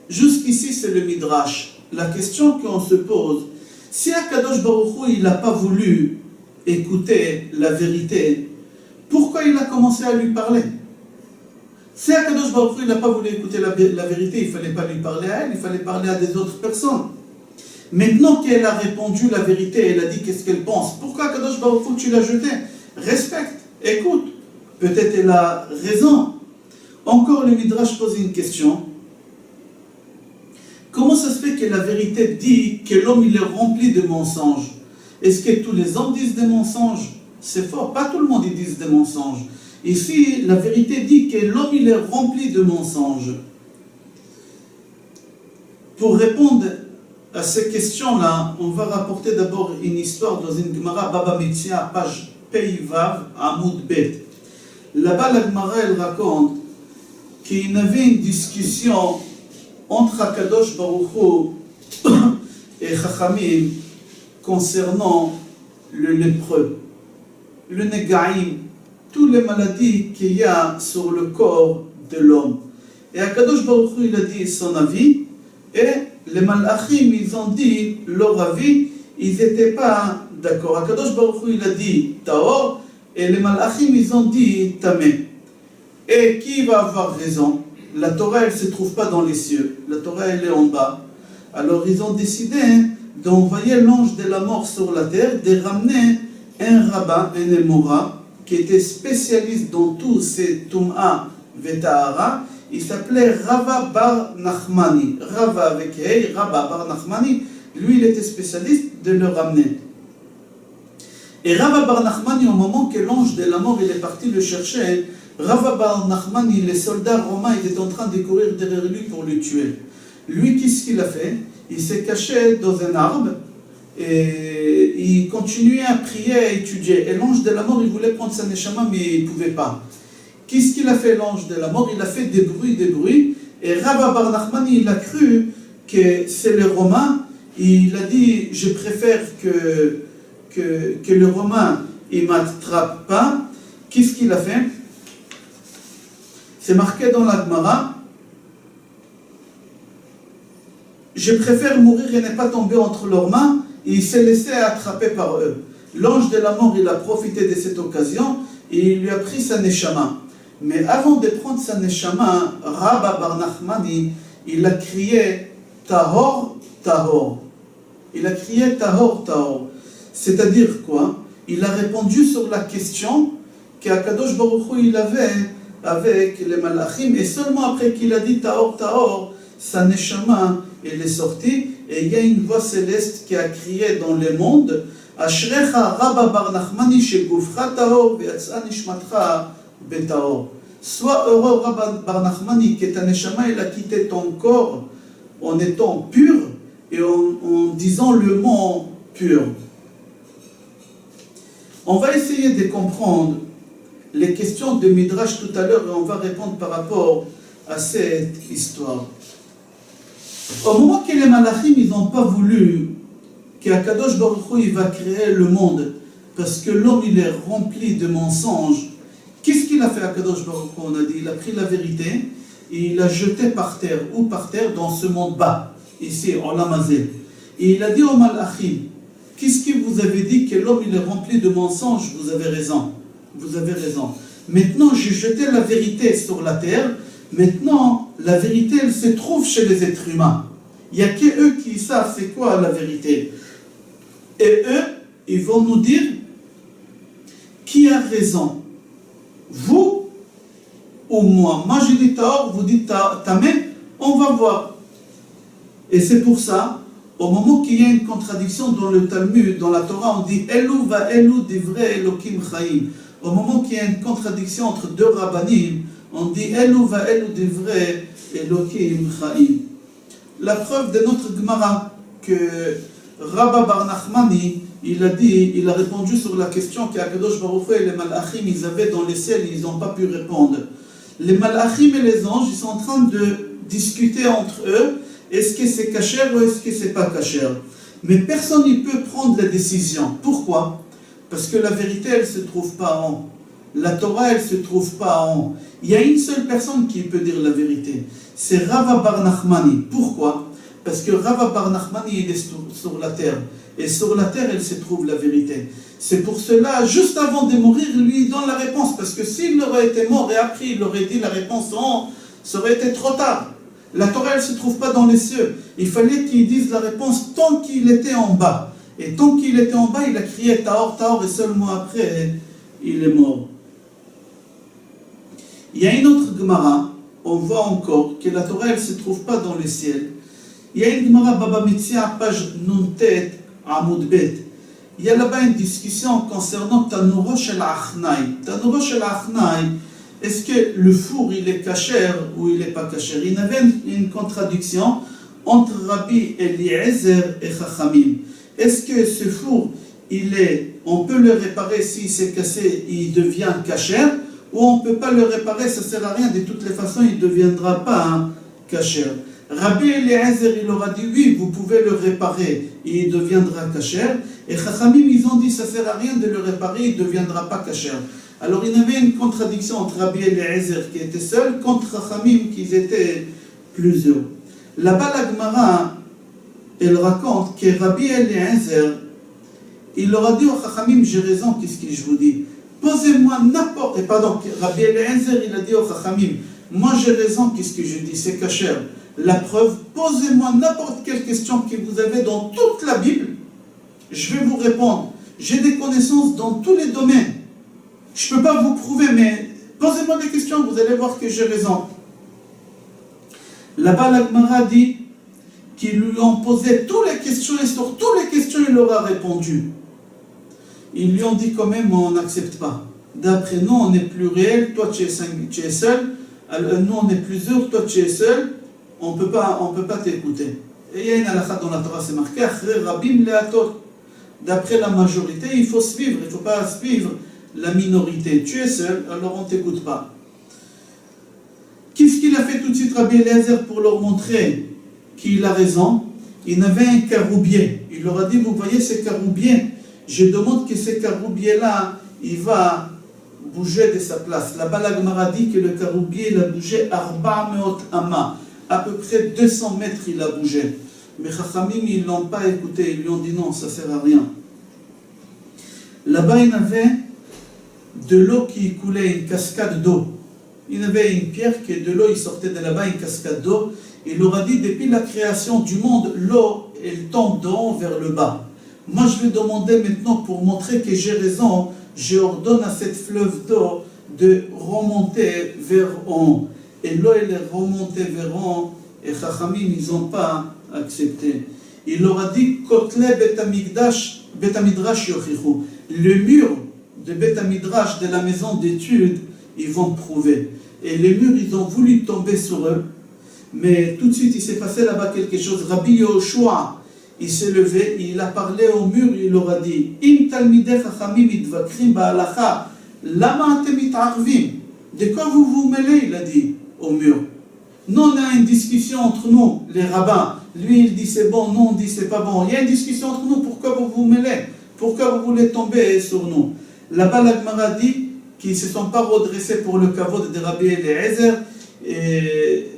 Jusqu'ici, c'est le Midrash. La question qu'on se pose, si Akadosh Baruch Hu, il n'a pas voulu écouter la vérité, pourquoi il a commencé à lui parler? Si Akadosh Baruch Hu, il n'a pas voulu écouter la vérité, il ne fallait pas lui parler à elle, il fallait parler à des autres personnes. Maintenant qu'elle a répondu la vérité, elle a dit qu'est-ce qu'elle pense. Pourquoi Akadosh Baruch Hu, tu l'as jeté? Respecte, écoute. Peut-être elle a raison. Encore le Midrash pose une question. Comment ça se fait que la vérité dit que l'homme il est rempli de mensonges? Est-ce que tous les hommes disent des mensonges? C'est fort, pas tout le monde dit des mensonges. Ici, la vérité dit que l'homme il est rempli de mensonges. Pour répondre à ces questions-là, on va rapporter d'abord une histoire dans une Gemara Baba Metzia, page Peivav, Amoud Bet. Là-bas, la Gemara, elle raconte qu'il y avait une discussion entre Akadosh Baruch Hu et Chachamim concernant le lépreux, le Negaïm, toutes les maladies qu'il y a sur le corps de l'homme. Et Akadosh Baruch Hu, il a dit son avis, et les malachim, ils ont dit leur avis, ils n'étaient pas d'accord. Akadosh Baruch Hu, il a dit Taor, et les malachim, ils ont dit Tamé. Et qui va avoir raison? La Torah, elle ne se trouve pas dans les cieux. La Torah, elle est en bas. Alors, ils ont décidé d'envoyer l'ange de la mort sur la terre, de ramener un rabbin, un émora, qui était spécialiste dans tous ces Tum'a Vetahara. Il s'appelait Rava Bar Nachmani. Rava avec Hey, Rava Bar Nachmani. Lui, il était spécialiste de le ramener. Et Rava Bar Nachmani, au moment que l'ange de la mort il est parti le chercher, Rava Bar Nachmani, les soldats romains étaient en train de courir derrière lui pour le tuer. Lui, qu'est-ce qu'il a fait? Il s'est caché dans un arbre et il continuait à prier, à étudier. Et l'ange de la mort, il voulait prendre sa neshama, mais il ne pouvait pas. Qu'est-ce qu'il a fait, l'ange de la mort? Il a fait des bruits. Et Rava Bar Nachmani, il a cru que c'est le Romain. Il a dit, je préfère que le Romain, il ne m'attrape pas. Qu'est-ce qu'il a fait? C'est marqué dans la Gemara. Je préfère mourir et ne pas tomber entre leurs mains. Et il s'est laissé attraper par eux. L'ange de la mort, il a profité de cette occasion et il lui a pris sa neshama. Mais avant de prendre sa neshama, Rabba Bar Nachmani, il a crié Tahor, Tahor. Il a crié Tahor, Tahor. C'est-à-dire quoi? il a répondu sur la question qu'Akadosh Baruch Hu il avait avec les malachim, et seulement après qu'il a dit Taor, Taor, sa neshama, elle est sortie, et il y a une voix céleste qui a crié dans le monde, Ashrecha Rabba Bar Nachmani Shegufra Taor, Ve'atsa Nishmatcha Betaor. Sois heureux, Rabba Bar Nachmani, que ta neshama, elle a quitté ton corps en étant pur et en disant le mot pur. On va essayer de comprendre les questions de Midrash tout à l'heure et on va répondre par rapport à cette histoire. Au moment que les malachim ils n'ont pas voulu qu'Akadosh Baruch Hu il va créer le monde parce que l'homme il est rempli de mensonges, qu'est-ce qu'il a fait Akadosh Baruch Hu? On a dit, il a pris la vérité et il l'a jeté par terre, ou par terre dans ce monde bas, ici en Lamazé. Et il a dit aux malachim, qu'est-ce que vous avez dit que l'homme il est rempli de mensonges? Vous avez raison. Vous avez raison. Maintenant, j'ai jeté la vérité sur la terre. Maintenant, la vérité, elle se trouve chez les êtres humains. Il n'y a qu'eux qui savent c'est quoi la vérité. Et eux, ils vont nous dire qui a raison. Vous ou moi. Moi, j'ai dit Taor, vous dites Tamé, on va voir. Et c'est pour ça, au moment qu'il y a une contradiction dans le Talmud, dans la Torah, on dit Elou va Elou divrei Elokim Chaim. Au moment qu'il y a une contradiction entre deux rabbanim, on dit Elou va Elou divrei Elokim Chaim. La preuve de notre Gemara que Rabba Bar Nachmani, il a répondu sur la question qu'Akadosh Baruch Hu et les malachim ils avaient dans les ciels, ils n'ont pas pu répondre. Les malachim et les anges, ils sont en train de discuter entre eux. Est-ce que c'est kasher ou est-ce que c'est pas kasher? Mais personne ne peut prendre la décision. Pourquoi? Parce que la vérité, elle ne se trouve pas en haut. La Torah, elle ne se trouve pas en haut. Il y a une seule personne qui peut dire la vérité. C'est Rabba Bar Nachmani. Pourquoi? Parce que Rabba Bar Nachmani, il est sur la terre. Et sur la terre, elle se trouve la vérité. C'est pour cela, juste avant de mourir, lui, il donne la réponse. Parce que s'il aurait été mort et après, il aurait dit la réponse en haut, ça aurait été trop tard. La Torah, elle ne se trouve pas dans les cieux. Il fallait qu'il dise la réponse tant qu'il était en bas. Et tant qu'il était en bas, il a crié Taor, Taor, et seulement après, il est mort. Il y a une autre Gemara, on voit encore que la Torah, elle ne se trouve pas dans les ciels. Il y a une Gemara, Baba Metzia, page Nuntet, Amoud Bet. Il y a là-bas une discussion concernant Tanuro Shel Achnai. Tanuro Shel Achnai, est-ce que le four, il est kasher ou il n'est pas kasher? Il y avait une contradiction entre Rabbi Eliezer et Chachamim. Est-ce que ce four, on peut le réparer s'il s'est cassé, il devient kasher, ou on ne peut pas le réparer, ça ne sert à rien, de toutes les façons, il ne deviendra pas kasher. Rabbi Eliezer, il aura dit oui, vous pouvez le réparer, et il deviendra kasher. Et Chachamim, ils ont dit ça ne sert à rien de le réparer, il ne deviendra pas kasher. Alors il y avait une contradiction entre Rabbi Eliezer qui était seul contre Chachamim qui étaient plusieurs. Là-bas la Gemara, elle raconte que Rabbi Eliezer, il leur a dit au Chachamim, j'ai raison, qu'est-ce que je vous dis? Posez-moi n'importe... Pardon, Rabbi Eliezer, il a dit au Chachamim, moi j'ai raison, qu'est-ce que je dis? C'est kasher. La preuve, posez-moi n'importe quelle question que vous avez dans toute la Bible, je vais vous répondre. J'ai des connaissances dans tous les domaines. Je ne peux pas vous prouver, mais posez-moi des questions, vous allez voir que j'ai raison. Là-bas, la Gemara dit qu'ils lui ont posé toutes les questions et sur toutes les questions, il leur a répondu. Ils lui ont dit quand même, on n'accepte pas. D'après nous, on est pluriel, toi tu es seul, alors, nous on est plusieurs, toi tu es seul, on peut pas t'écouter. Et il y a une halakha dans la Torah, c'est marqué, Rabim leatot. D'après la majorité, il faut suivre, il ne faut pas suivre la minorité. Tu es seul, alors on ne t'écoute pas. Qu'est-ce qu'il a fait tout de suite Rabbi Eliezer pour leur montrer qu'il a raison? Il avait un caroubier. Il leur a dit, vous voyez ces caroubiers, je demande que ces caroubiers-là, il va bouger de sa place. Là-bas, la Gemara dit que le caroubier, il a bougé Arba Meot Ama. À peu près 200 mètres, il a bougé. Mais Chachamim, ils ne l'ont pas écouté. Ils lui ont dit non, ça ne sert à rien. Là-bas, il y avait de l'eau qui coulait, une cascade d'eau. Il y avait une pierre qui de l'eau, il sortait de là-bas, une cascade d'eau. Il leur a dit, depuis la création du monde, l'eau, elle tombe d'en haut vers le bas. moi je vais demander maintenant pour montrer que j'ai raison, je ordonne à cette fleuve d'eau de remonter vers en haut. Et l'eau elle est remontée vers en haut et Chachamim ils n'ont pas accepté. Il leur a dit Kotle Bet Midrash Yochichu. Le mur de Bet Midrash de la maison d'études, ils vont prouver. Et les murs ils ont voulu tomber sur eux. Mais tout de suite il s'est passé là-bas quelque chose. Rabbi Yoshua il s'est levé, il a parlé au mur, il leur a dit Im talmidei chachamim mitvakrim ba'alacha, lama atem mit'arvim. De quoi vous vous mêlez? Il a dit au mur. Nous on a une discussion entre nous, les rabbins. Lui il dit c'est bon, nous on dit c'est pas bon. Il y a une discussion entre nous, pourquoi vous vous mêlez? Pourquoi vous voulez tomber sur nous? Là-bas la Gemara dit qu'ils ne se sont pas redressés pour le kavod de Rabbi Eliezer et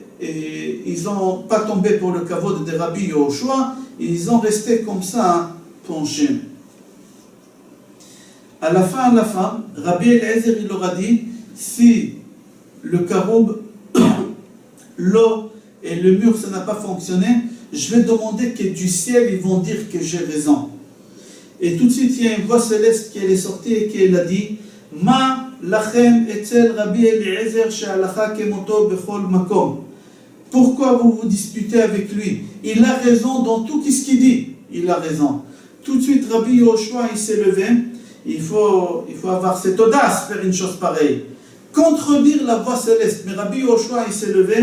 ils n'ont pas tombé pour le kavod de Rabbi Yoshua. Ils ont resté comme ça, penchés. À la fin, Rabbi Eliezer, il leur a dit, si le karoub, l'eau et le mur, ça n'a pas fonctionné, je vais demander que du ciel, ils vont dire que j'ai raison. Et tout de suite, il y a une voix céleste qui est sortie et qui a dit, Ma lachem etzel Rabbi Eliezer she'alacha kemoto bechol makom. Pourquoi vous vous disputez avec lui? Il a raison dans tout ce qu'il dit. Il a raison. Tout de suite, Rabbi Yoshua, il s'est levé. Il faut avoir cette audace, faire une chose pareille. Contredire la voix céleste. Mais Rabbi Yoshua, il s'est levé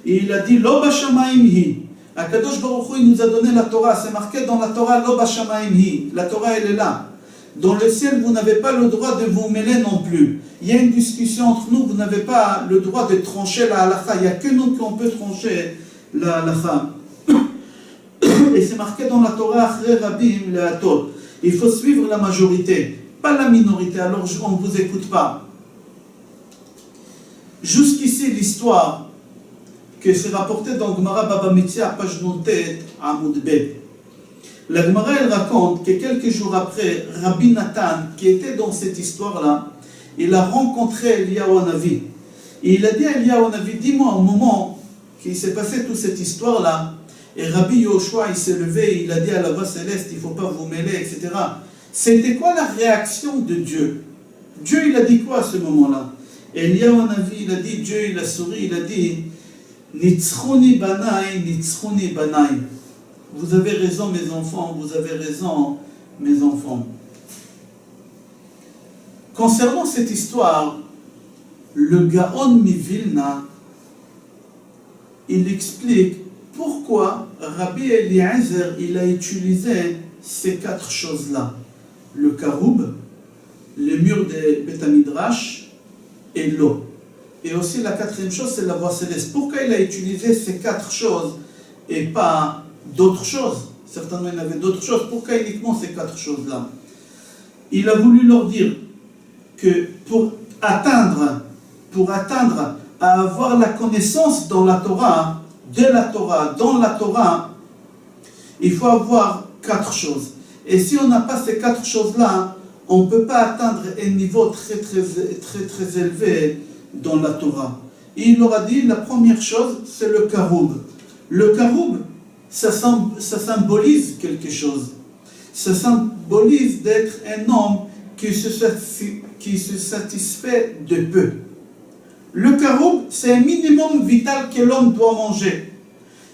et il a dit Lo b'shamayim hi. Akadosh Baruch Hu, il nous a donné la Torah. C'est marqué dans la Torah Lo b'shamayim hi. La Torah, elle est là. Dans le ciel, vous n'avez pas le droit de vous mêler non plus. Il y a une discussion entre nous, vous n'avez pas le droit de trancher la halakha. Il n'y a que nous qui peut trancher la halakha. Et c'est marqué dans la Torah, Achrei Rabim Le'atot. Il faut suivre la majorité, pas la minorité, alors on ne vous écoute pas. Jusqu'ici, l'histoire que c'est rapporté dans Gemara Baba Metzia, page Nontet, Amoud Bet. La Gemara, elle raconte que quelques jours après, Rabbi Nathan, qui était dans cette histoire-là, il a rencontré Eliyahu Hanavi. Et il a dit à Eliyahu Hanavi, dis-moi au moment qu'il s'est passé toute cette histoire-là, et Rabbi Yoshua, il s'est levé, il a dit à la voix céleste, il ne faut pas vous mêler, etc. C'était quoi la réaction de Dieu? Dieu, il a dit quoi à ce moment-là? Et Eliyahu Hanavi, il a dit, Dieu, il a souri, il a dit, Nitzchuni banai, Nitzchuni banai. Vous avez raison, mes enfants, vous avez raison, mes enfants. Concernant cette histoire, le Gaon Mivilna, il explique pourquoi Rabbi Eliezer, il a utilisé ces quatre choses-là. Le karoub, le mur de Bet Midrash et l'eau. Et aussi la quatrième chose, c'est la voix céleste. Pourquoi il a utilisé ces quatre choses et pas d'autres choses? Certainement il y avait d'autres choses. Pourquoi uniquement ces quatre choses-là? Il a voulu leur dire que pour atteindre à avoir la connaissance dans la Torah, dans la Torah, il faut avoir quatre choses. Et si on n'a pas ces quatre choses-là, on ne peut pas atteindre un niveau très élevé dans la Torah. Et il leur a dit, la première chose, c'est le karoub. Le karoub, ça symbolise quelque chose. Ça symbolise d'être un homme qui se satisfait de peu. Le karoub, c'est un minimum vital que l'homme doit manger.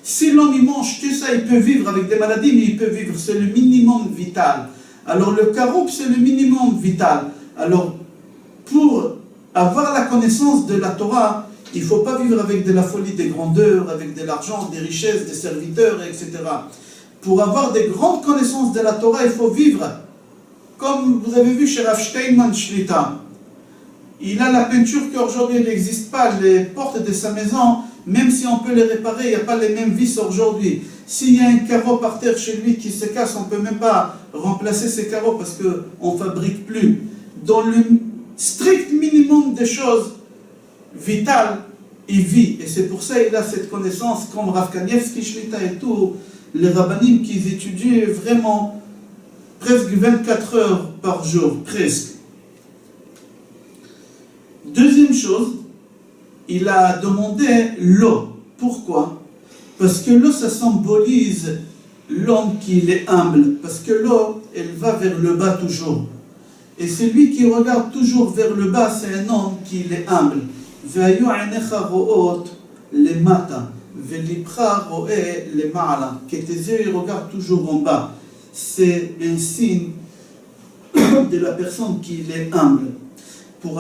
Si l'homme il mange que ça, il peut vivre avec des maladies, mais il peut vivre, c'est le minimum vital. Alors le karoub, c'est le minimum vital. Alors, pour avoir la connaissance de la Torah, il ne faut pas vivre avec de la folie, des grandeurs, avec de l'argent, des richesses, des serviteurs, etc. Pour avoir des grandes connaissances de la Torah, il faut vivre. Comme vous avez vu chez Rav Steinman Shlita, il a la peinture qu'aujourd'hui n'existe pas, les portes de sa maison, même si on peut les réparer, il n'y a pas les mêmes vis aujourd'hui. S'il y a un carreau par terre chez lui qui se casse, on ne peut même pas remplacer ces carreaux parce qu'on ne fabrique plus. Dans le strict minimum des choses vitales, il vit. Et c'est pour ça qu'il a cette connaissance, comme Rav Kanievski, Shlita et tout, les rabbinim qui étudient vraiment presque 24 heures par jour, presque. Deuxième chose, il a demandé l'eau. Pourquoi? Parce que l'eau, ça symbolise l'homme qui est humble, parce que l'eau, elle va vers le bas toujours. Et celui qui regarde toujours vers le bas, c'est un homme qui est humble. Ve'ayu einecha ro'ot lemata, ve'libcha ro'e lema'ala. Que tes yeux ils regardent toujours en bas. C'est un signe de la personne qui est humble. Pour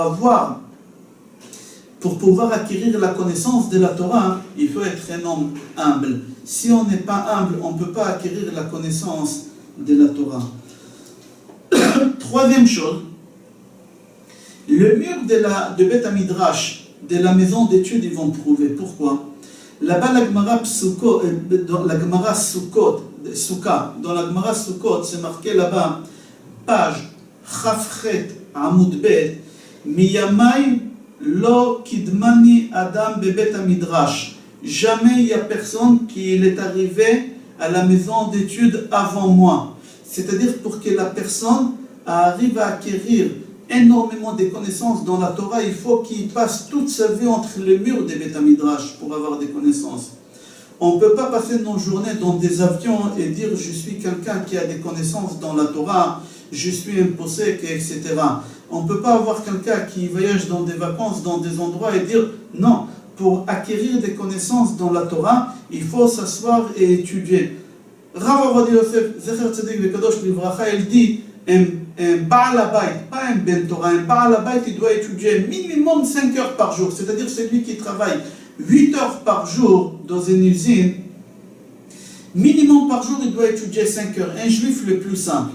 pouvoir acquérir la connaissance de la Torah, il faut être un homme humble. Si on n'est pas humble, on ne peut pas acquérir la connaissance de la Torah. Troisième chose, le mur de Beth Midrash, de la maison d'études, ils vont prouver. Pourquoi? Là-bas, la Gemara Sukkot, dans la Gemara Sukkot, c'est marqué là-bas, page Chafchet Amud Bet, Miyamai Lo Kidmani Adam Bebet Midrash. Jamais il n'y a personne qui est arrivé à la maison d'études avant moi. C'est-à-dire pour que la personne arrive à acquérir énormément de connaissances dans la Torah, il faut qu'il passe toute sa vie entre les murs des Beth Midrash pour avoir des connaissances. On ne peut pas passer nos journées dans des avions et dire je suis quelqu'un qui a des connaissances dans la Torah, je suis un possèque, etc. On ne peut pas avoir quelqu'un qui voyage dans des vacances, dans des endroits et dire non, pour acquérir des connaissances dans la Torah, il faut s'asseoir et étudier. Rav Ovadia Yosef, Zecher Tzedek Vekadosh Livracha, il dit un Baal Habayit, pas un Ben Torah, un Baal Habayit, il doit étudier minimum 5 heures par jour, c'est-à-dire celui qui travaille 8 heures par jour dans une usine, minimum par jour, il doit étudier 5 heures. Un juif le plus simple,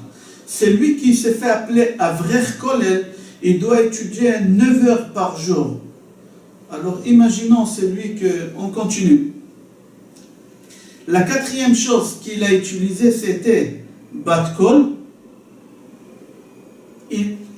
celui qui s'est fait appeler Avrech Kolel, il doit étudier 9 heures par jour. Alors imaginons celui que... On continue. La quatrième chose qu'il a utilisée, c'était Bat Kol.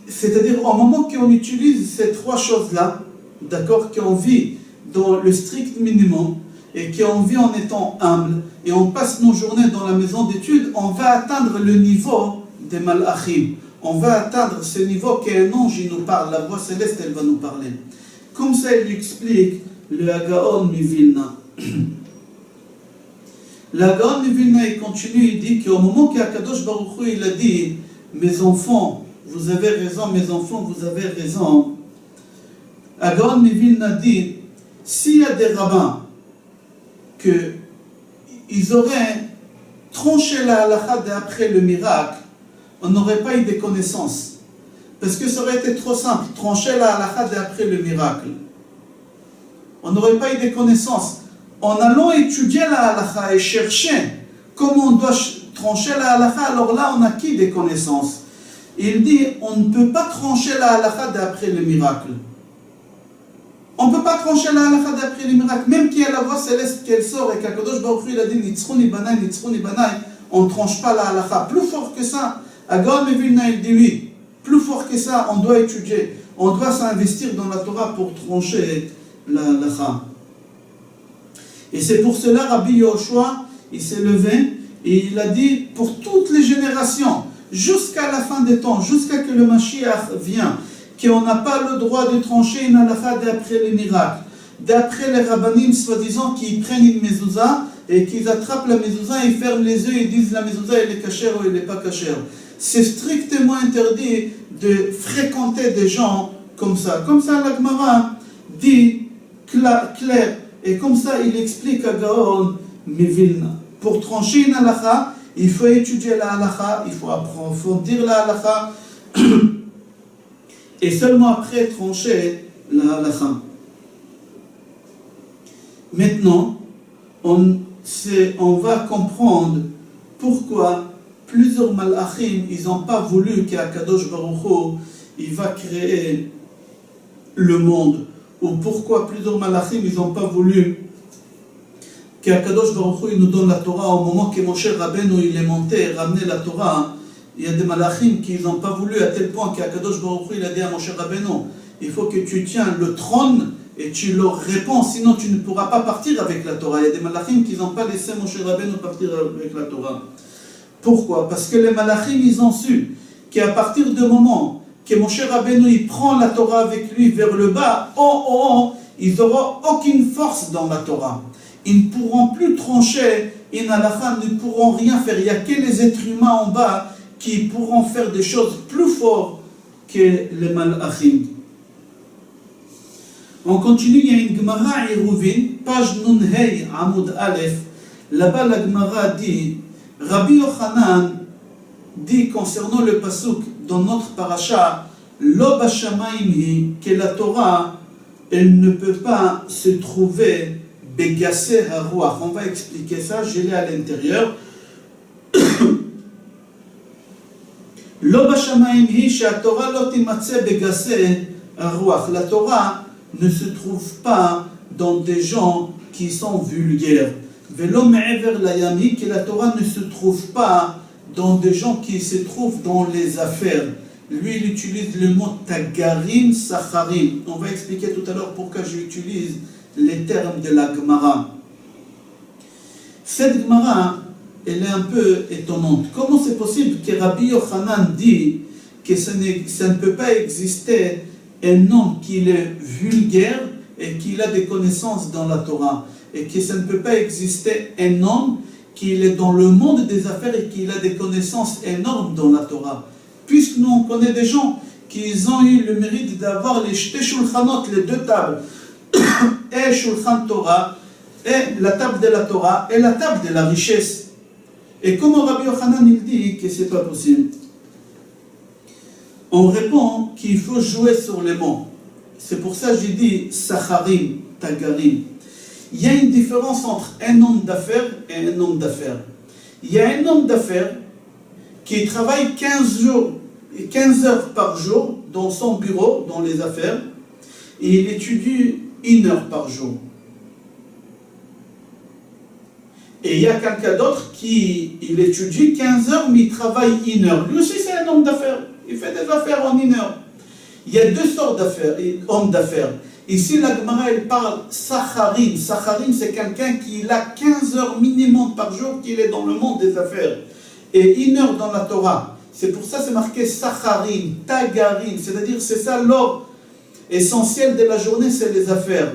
C'est-à-dire au moment qu'on utilise ces trois choses-là, d'accord, qu'on vit dans le strict minimum et qu'on vit en étant humble et on passe nos journées dans la maison d'études, on va atteindre le niveau des Malachim. On va atteindre ce niveau qu'un ange il nous parle, la voix céleste elle va nous parler. Comme ça il explique le Gaon Mivilna. Le Gaon Mivilna il continue, il dit qu'au moment qu'Akadosh Baruch Hu il a dit mes enfants, vous avez raison, mes enfants, vous avez raison. Gaon Mivilna dit s'il y a des rabbins qu'ils auraient tranché la halakha d'après le miracle, on n'aurait pas eu de connaissances. Parce que ça aurait été trop simple, trancher la halakha d'après le miracle. On n'aurait pas eu de connaissances. En allant étudier la halakha et chercher comment on doit trancher la halakha, alors là on acquis des connaissances. Il dit, on ne peut pas trancher la halakha d'après le miracle. On ne peut pas trancher la halakha d'après le miracle. Même qu'il y a la voix céleste qu'elle sort et qu'Akadosh Baruch Hu il a dit, Nitzruni banai, on ne tranche pas la halakha. Plus fort que ça, Gaon Mivilna il dit oui. Plus fort que ça, on doit étudier. On doit s'investir dans la Torah pour trancher la halakha. Et c'est pour cela, Rabbi Yoshua, il s'est levé et il a dit, pour toutes les générations, jusqu'à la fin des temps, jusqu'à que le Mashiach vienne, qu'on n'a pas le droit de trancher une halakha d'après les miracles, d'après les rabbanim soi-disant qui prennent une mezouza et qu'ils attrapent la mezouza, ils ferment les yeux et disent la mezouza elle est cachère ou elle n'est pas cachère. C'est strictement interdit de fréquenter des gens comme ça. Comme ça, la Gemara dit clair, et comme ça, il explique à Gaon Mivilna. Pour trancher une halakha, il faut étudier la halakha, il faut approfondir la halakha, et seulement après trancher la halakha. Maintenant, on va comprendre pourquoi plusieurs malachim, ils n'ont pas voulu qu'Akadosh Baruch Hu, il va créer le monde. Ou pourquoi plusieurs malachim, ils n'ont pas voulu qu'Akadosh Baruch Hu, il nous donne la Torah au moment que Moshe Rabbeinu, il est monté et ramené la Torah. Il y a des malachim qui n'ont pas voulu à tel point qu'Akadosh Baruch Hu, il a dit à Moshe Rabbeinu, il faut que tu tiens le trône et tu leur réponds, sinon tu ne pourras pas partir avec la Torah. Il y a des malachim qui n'ont pas laissé Moshe Rabbeinu partir avec la Torah. Pourquoi? Parce que les malachim, ils ont su qu'à partir du moment que Moshe Rabbeinu, il prend la Torah avec lui vers le bas, ils n'auront aucune force dans la Torah. ils ne pourront plus trancher, in halakha ne pourront rien faire. Il n'y a que les êtres humains en bas qui pourront faire des choses plus fortes que les malachim. On continue, il y a une Gemara Eruvin, page Nunhei Amoud Aleph. Là-bas, la Gemara dit, Rabbi Yochanan dit concernant le pasuk dans notre paracha, Lo bashamayim hi, que la Torah, elle ne peut pas se trouver begassé haruach. On va expliquer ça, je l'ai à l'intérieur. Lo bashamayim hi, que la Torah lo timatse begassé haruach. La Torah ne se trouve pas dans des gens qui sont vulgaires. Velo me'ever layami, que la Torah ne se trouve pas dans des gens qui se trouvent dans les affaires. Lui, il utilise le mot tagarim, sacharim. On va expliquer tout à l'heure pourquoi j'utilise les termes de la Gemara. Cette Gemara, elle est un peu étonnante. Comment c'est possible que Rabbi Yochanan dit que ça ne peut pas exister un homme qui est vulgaire et qui a des connaissances dans la Torah, et que ça ne peut pas exister un homme qui est dans le monde des affaires et qui a des connaissances énormes dans la Torah. Puisque nous on connaît des gens qui ont eu le mérite d'avoir les shulchanot, les deux tables, et shulchan Torah, et la table de la Torah, et la table de la richesse. Et comment Rabbi Yochanan il dit que c'est pas possible? On répond qu'il faut jouer sur les mots. C'est pour ça que j'ai dit sacharim, tagarim. Il y a une différence entre un homme d'affaires et un homme d'affaires. Il y a un homme d'affaires qui travaille 15 heures par jour dans son bureau, dans les affaires, et il étudie 1 heure par jour. Et il y a quelqu'un d'autre qui il étudie 15 heures, mais il travaille 1 heure. Lui aussi, c'est un homme d'affaires. Il fait des affaires en 1 heure. Il y a deux sortes d'hommes d'affaires. Ici, la Gemara, elle parle sacharim. Sacharim, c'est quelqu'un qui a 15 heures minimum par jour qu'il est dans le monde des affaires. Et 1 heure dans la Torah. C'est pour ça que c'est marqué sacharim, tagarim. C'est-à-dire, c'est ça l'or essentiel de la journée, c'est les affaires.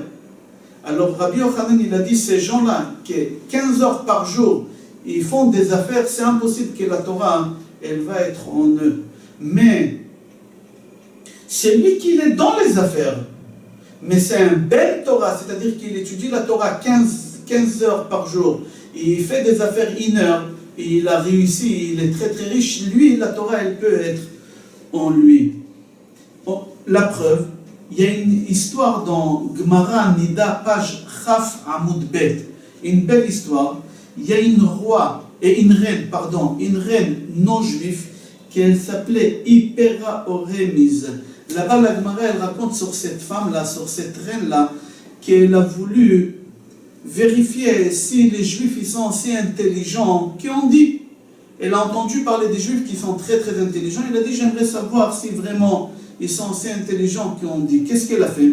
Alors, Rabbi Yochanan, il a dit, ces gens-là, qui 15 heures par jour, ils font des affaires, c'est impossible que la Torah, elle va être en eux. Mais, c'est lui qui est dans les affaires. Mais c'est un bel Torah, c'est-à-dire qu'il étudie la Torah 15 heures par jour. Et il fait des affaires 1 heure. Et il a réussi, il est très très riche. Lui, la Torah, elle peut être en lui. Bon, la preuve, il y a une histoire dans Gemara Nida, page Chaf Amoud Bet. Une belle histoire. Il y a une reine non juive, qui s'appelait Hypera Oremiz. Là-bas, la Gemara, elle raconte sur cette femme-là, sur cette reine-là, qu'elle a voulu vérifier si les Juifs ils sont aussi intelligents qu'on dit. Elle a entendu parler des Juifs qui sont très très intelligents. Elle a dit, j'aimerais savoir si vraiment ils sont aussi intelligents qu'on dit. Qu'est-ce qu'elle a fait?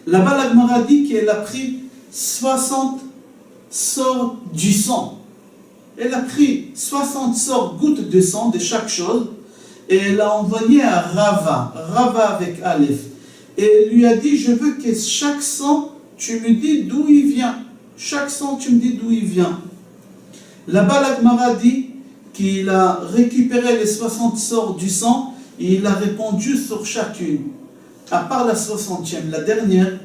Là-bas, la Gemara dit qu'elle a pris 60 sorts du sang. Elle a pris 60 sorts gouttes de sang de chaque chose. Et elle a envoyé à Rava avec Aleph. Et elle lui a dit, je veux que chaque sang, tu me dis d'où il vient. Chaque sang, tu me dis d'où il vient. Là-bas, la Gemara dit qu'il a récupéré les 60 sorts du sang et il a répondu sur chacune. À part la 60e, la dernière,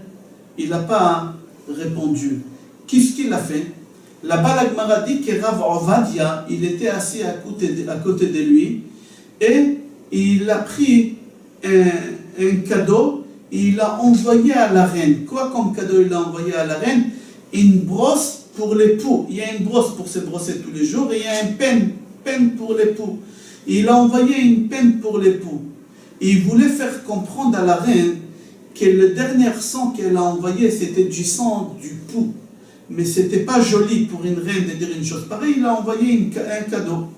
il n'a pas répondu. Qu'est-ce qu'il a fait? Là-bas, la Gemara dit que Rav Ovadia, il était assis à côté de lui. Et il a pris un cadeau et il l'a envoyé à la reine. Quoi comme cadeau il a envoyé à la reine? Une brosse pour l'époux. Il y a une brosse pour se brosser tous les jours et il y a une peine pour l'époux. Il a envoyé une peine pour l'époux. Il voulait faire comprendre à la reine que le dernier sang qu'elle a envoyé, c'était du sang du pou. Mais c'était pas joli pour une reine de dire une chose pareille. Il a envoyé un cadeau.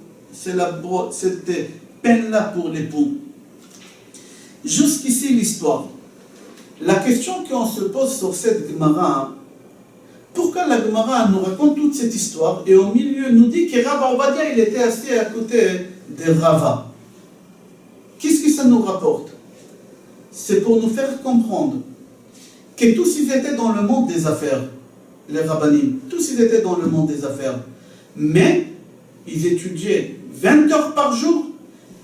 C'était peine-là pour l'époux. Jusqu'ici l'histoire. La question qu'on se pose sur cette Gemara, pourquoi la Gemara nous raconte toute cette histoire et au milieu nous dit que Rav Ovadia il était assis à côté de Rava? Qu'est-ce que ça nous rapporte? C'est pour nous faire comprendre que tous ils étaient dans le monde des affaires. les rabbanim. Tous ils étaient dans le monde des affaires. Mais ils étudiaient 20 heures par jour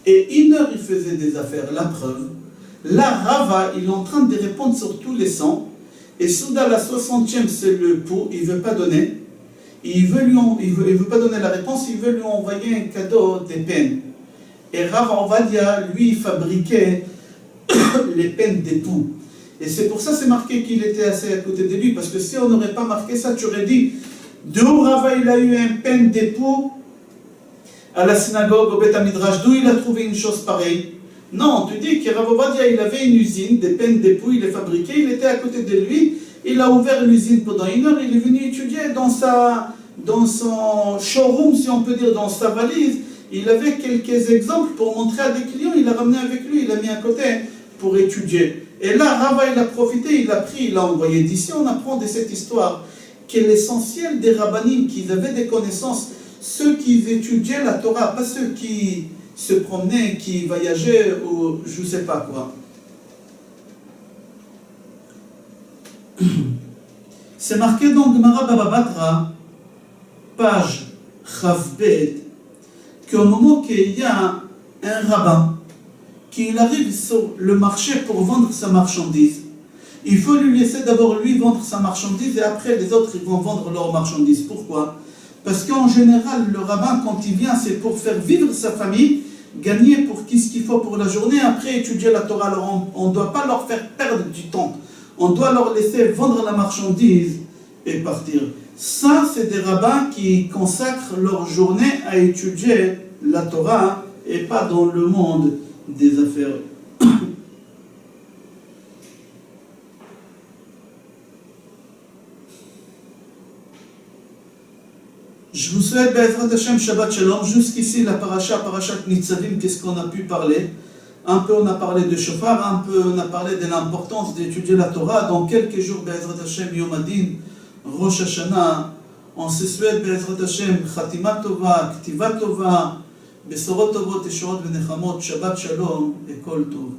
et 1 heure ils faisaient des affaires. La preuve, là Rava, il est en train de répondre sur tous les 100 et soudain la 60e c'est le pot, il ne veut pas donner. Il veut pas donner la réponse, il veut lui envoyer un cadeau des peines. Et Rav Ovadia, lui, il fabriquait les peines d'époux. Et c'est pour ça c'est marqué qu'il était assez à côté de lui, parce que si on n'aurait pas marqué ça, tu aurais dit, d'où Rava il a eu un peine d'époux à la synagogue, au Beth Midrash, d'où il a trouvé une chose pareille? Non, tu dis que Rav Ovadia, il avait une usine, des peines d'époux, il les fabriquait, il était à côté de lui, il a ouvert l'usine pendant 1 heure, il est venu étudier dans son showroom, si on peut dire, dans sa valise. Il avait quelques exemples pour montrer à des clients, il a ramené avec lui, il a mis à côté pour étudier. Et là, Rava, il a profité, il a pris, il a envoyé d'ici. On apprend de cette histoire que l'essentiel des rabbanim, qui avaient des connaissances, ceux qui étudiaient la Torah, pas ceux qui se promenaient, qui voyageaient ou je ne sais pas quoi. C'est marqué dans Gemara Baba Batra, page Chavbet, qu'au moment qu'il y a un rabbin qui arrive sur le marché pour vendre sa marchandise, il faut lui laisser d'abord lui vendre sa marchandise et après les autres ils vont vendre leur marchandise. Pourquoi? Parce qu'en général le rabbin quand il vient c'est pour faire vivre sa famille, gagner pour ce qu'il faut pour la journée, après étudier la Torah. Alors on ne doit pas leur faire perdre du temps, on doit leur laisser vendre la marchandise et partir. Ça, c'est des rabbins qui consacrent leur journée à étudier la Torah et pas dans le monde des affaires. Je vous souhaite Be'ezrat Hashem Shabbat Shalom. Jusqu'ici la parashat Nitzavim, qu'est-ce qu'on a pu parler? Un peu on a parlé de Shofar, un peu on a parlé de l'importance d'étudier la Torah. Dans quelques jours, Be'ezrat Hashem Yom Adin, Rosh Hashanah, on se souhaite Be'ezrat Hashem Khatima Tova, Ktiva Tova, Besorot Tovot, Eshorat Venechamot, Shabbat Shalom et Kol Tov.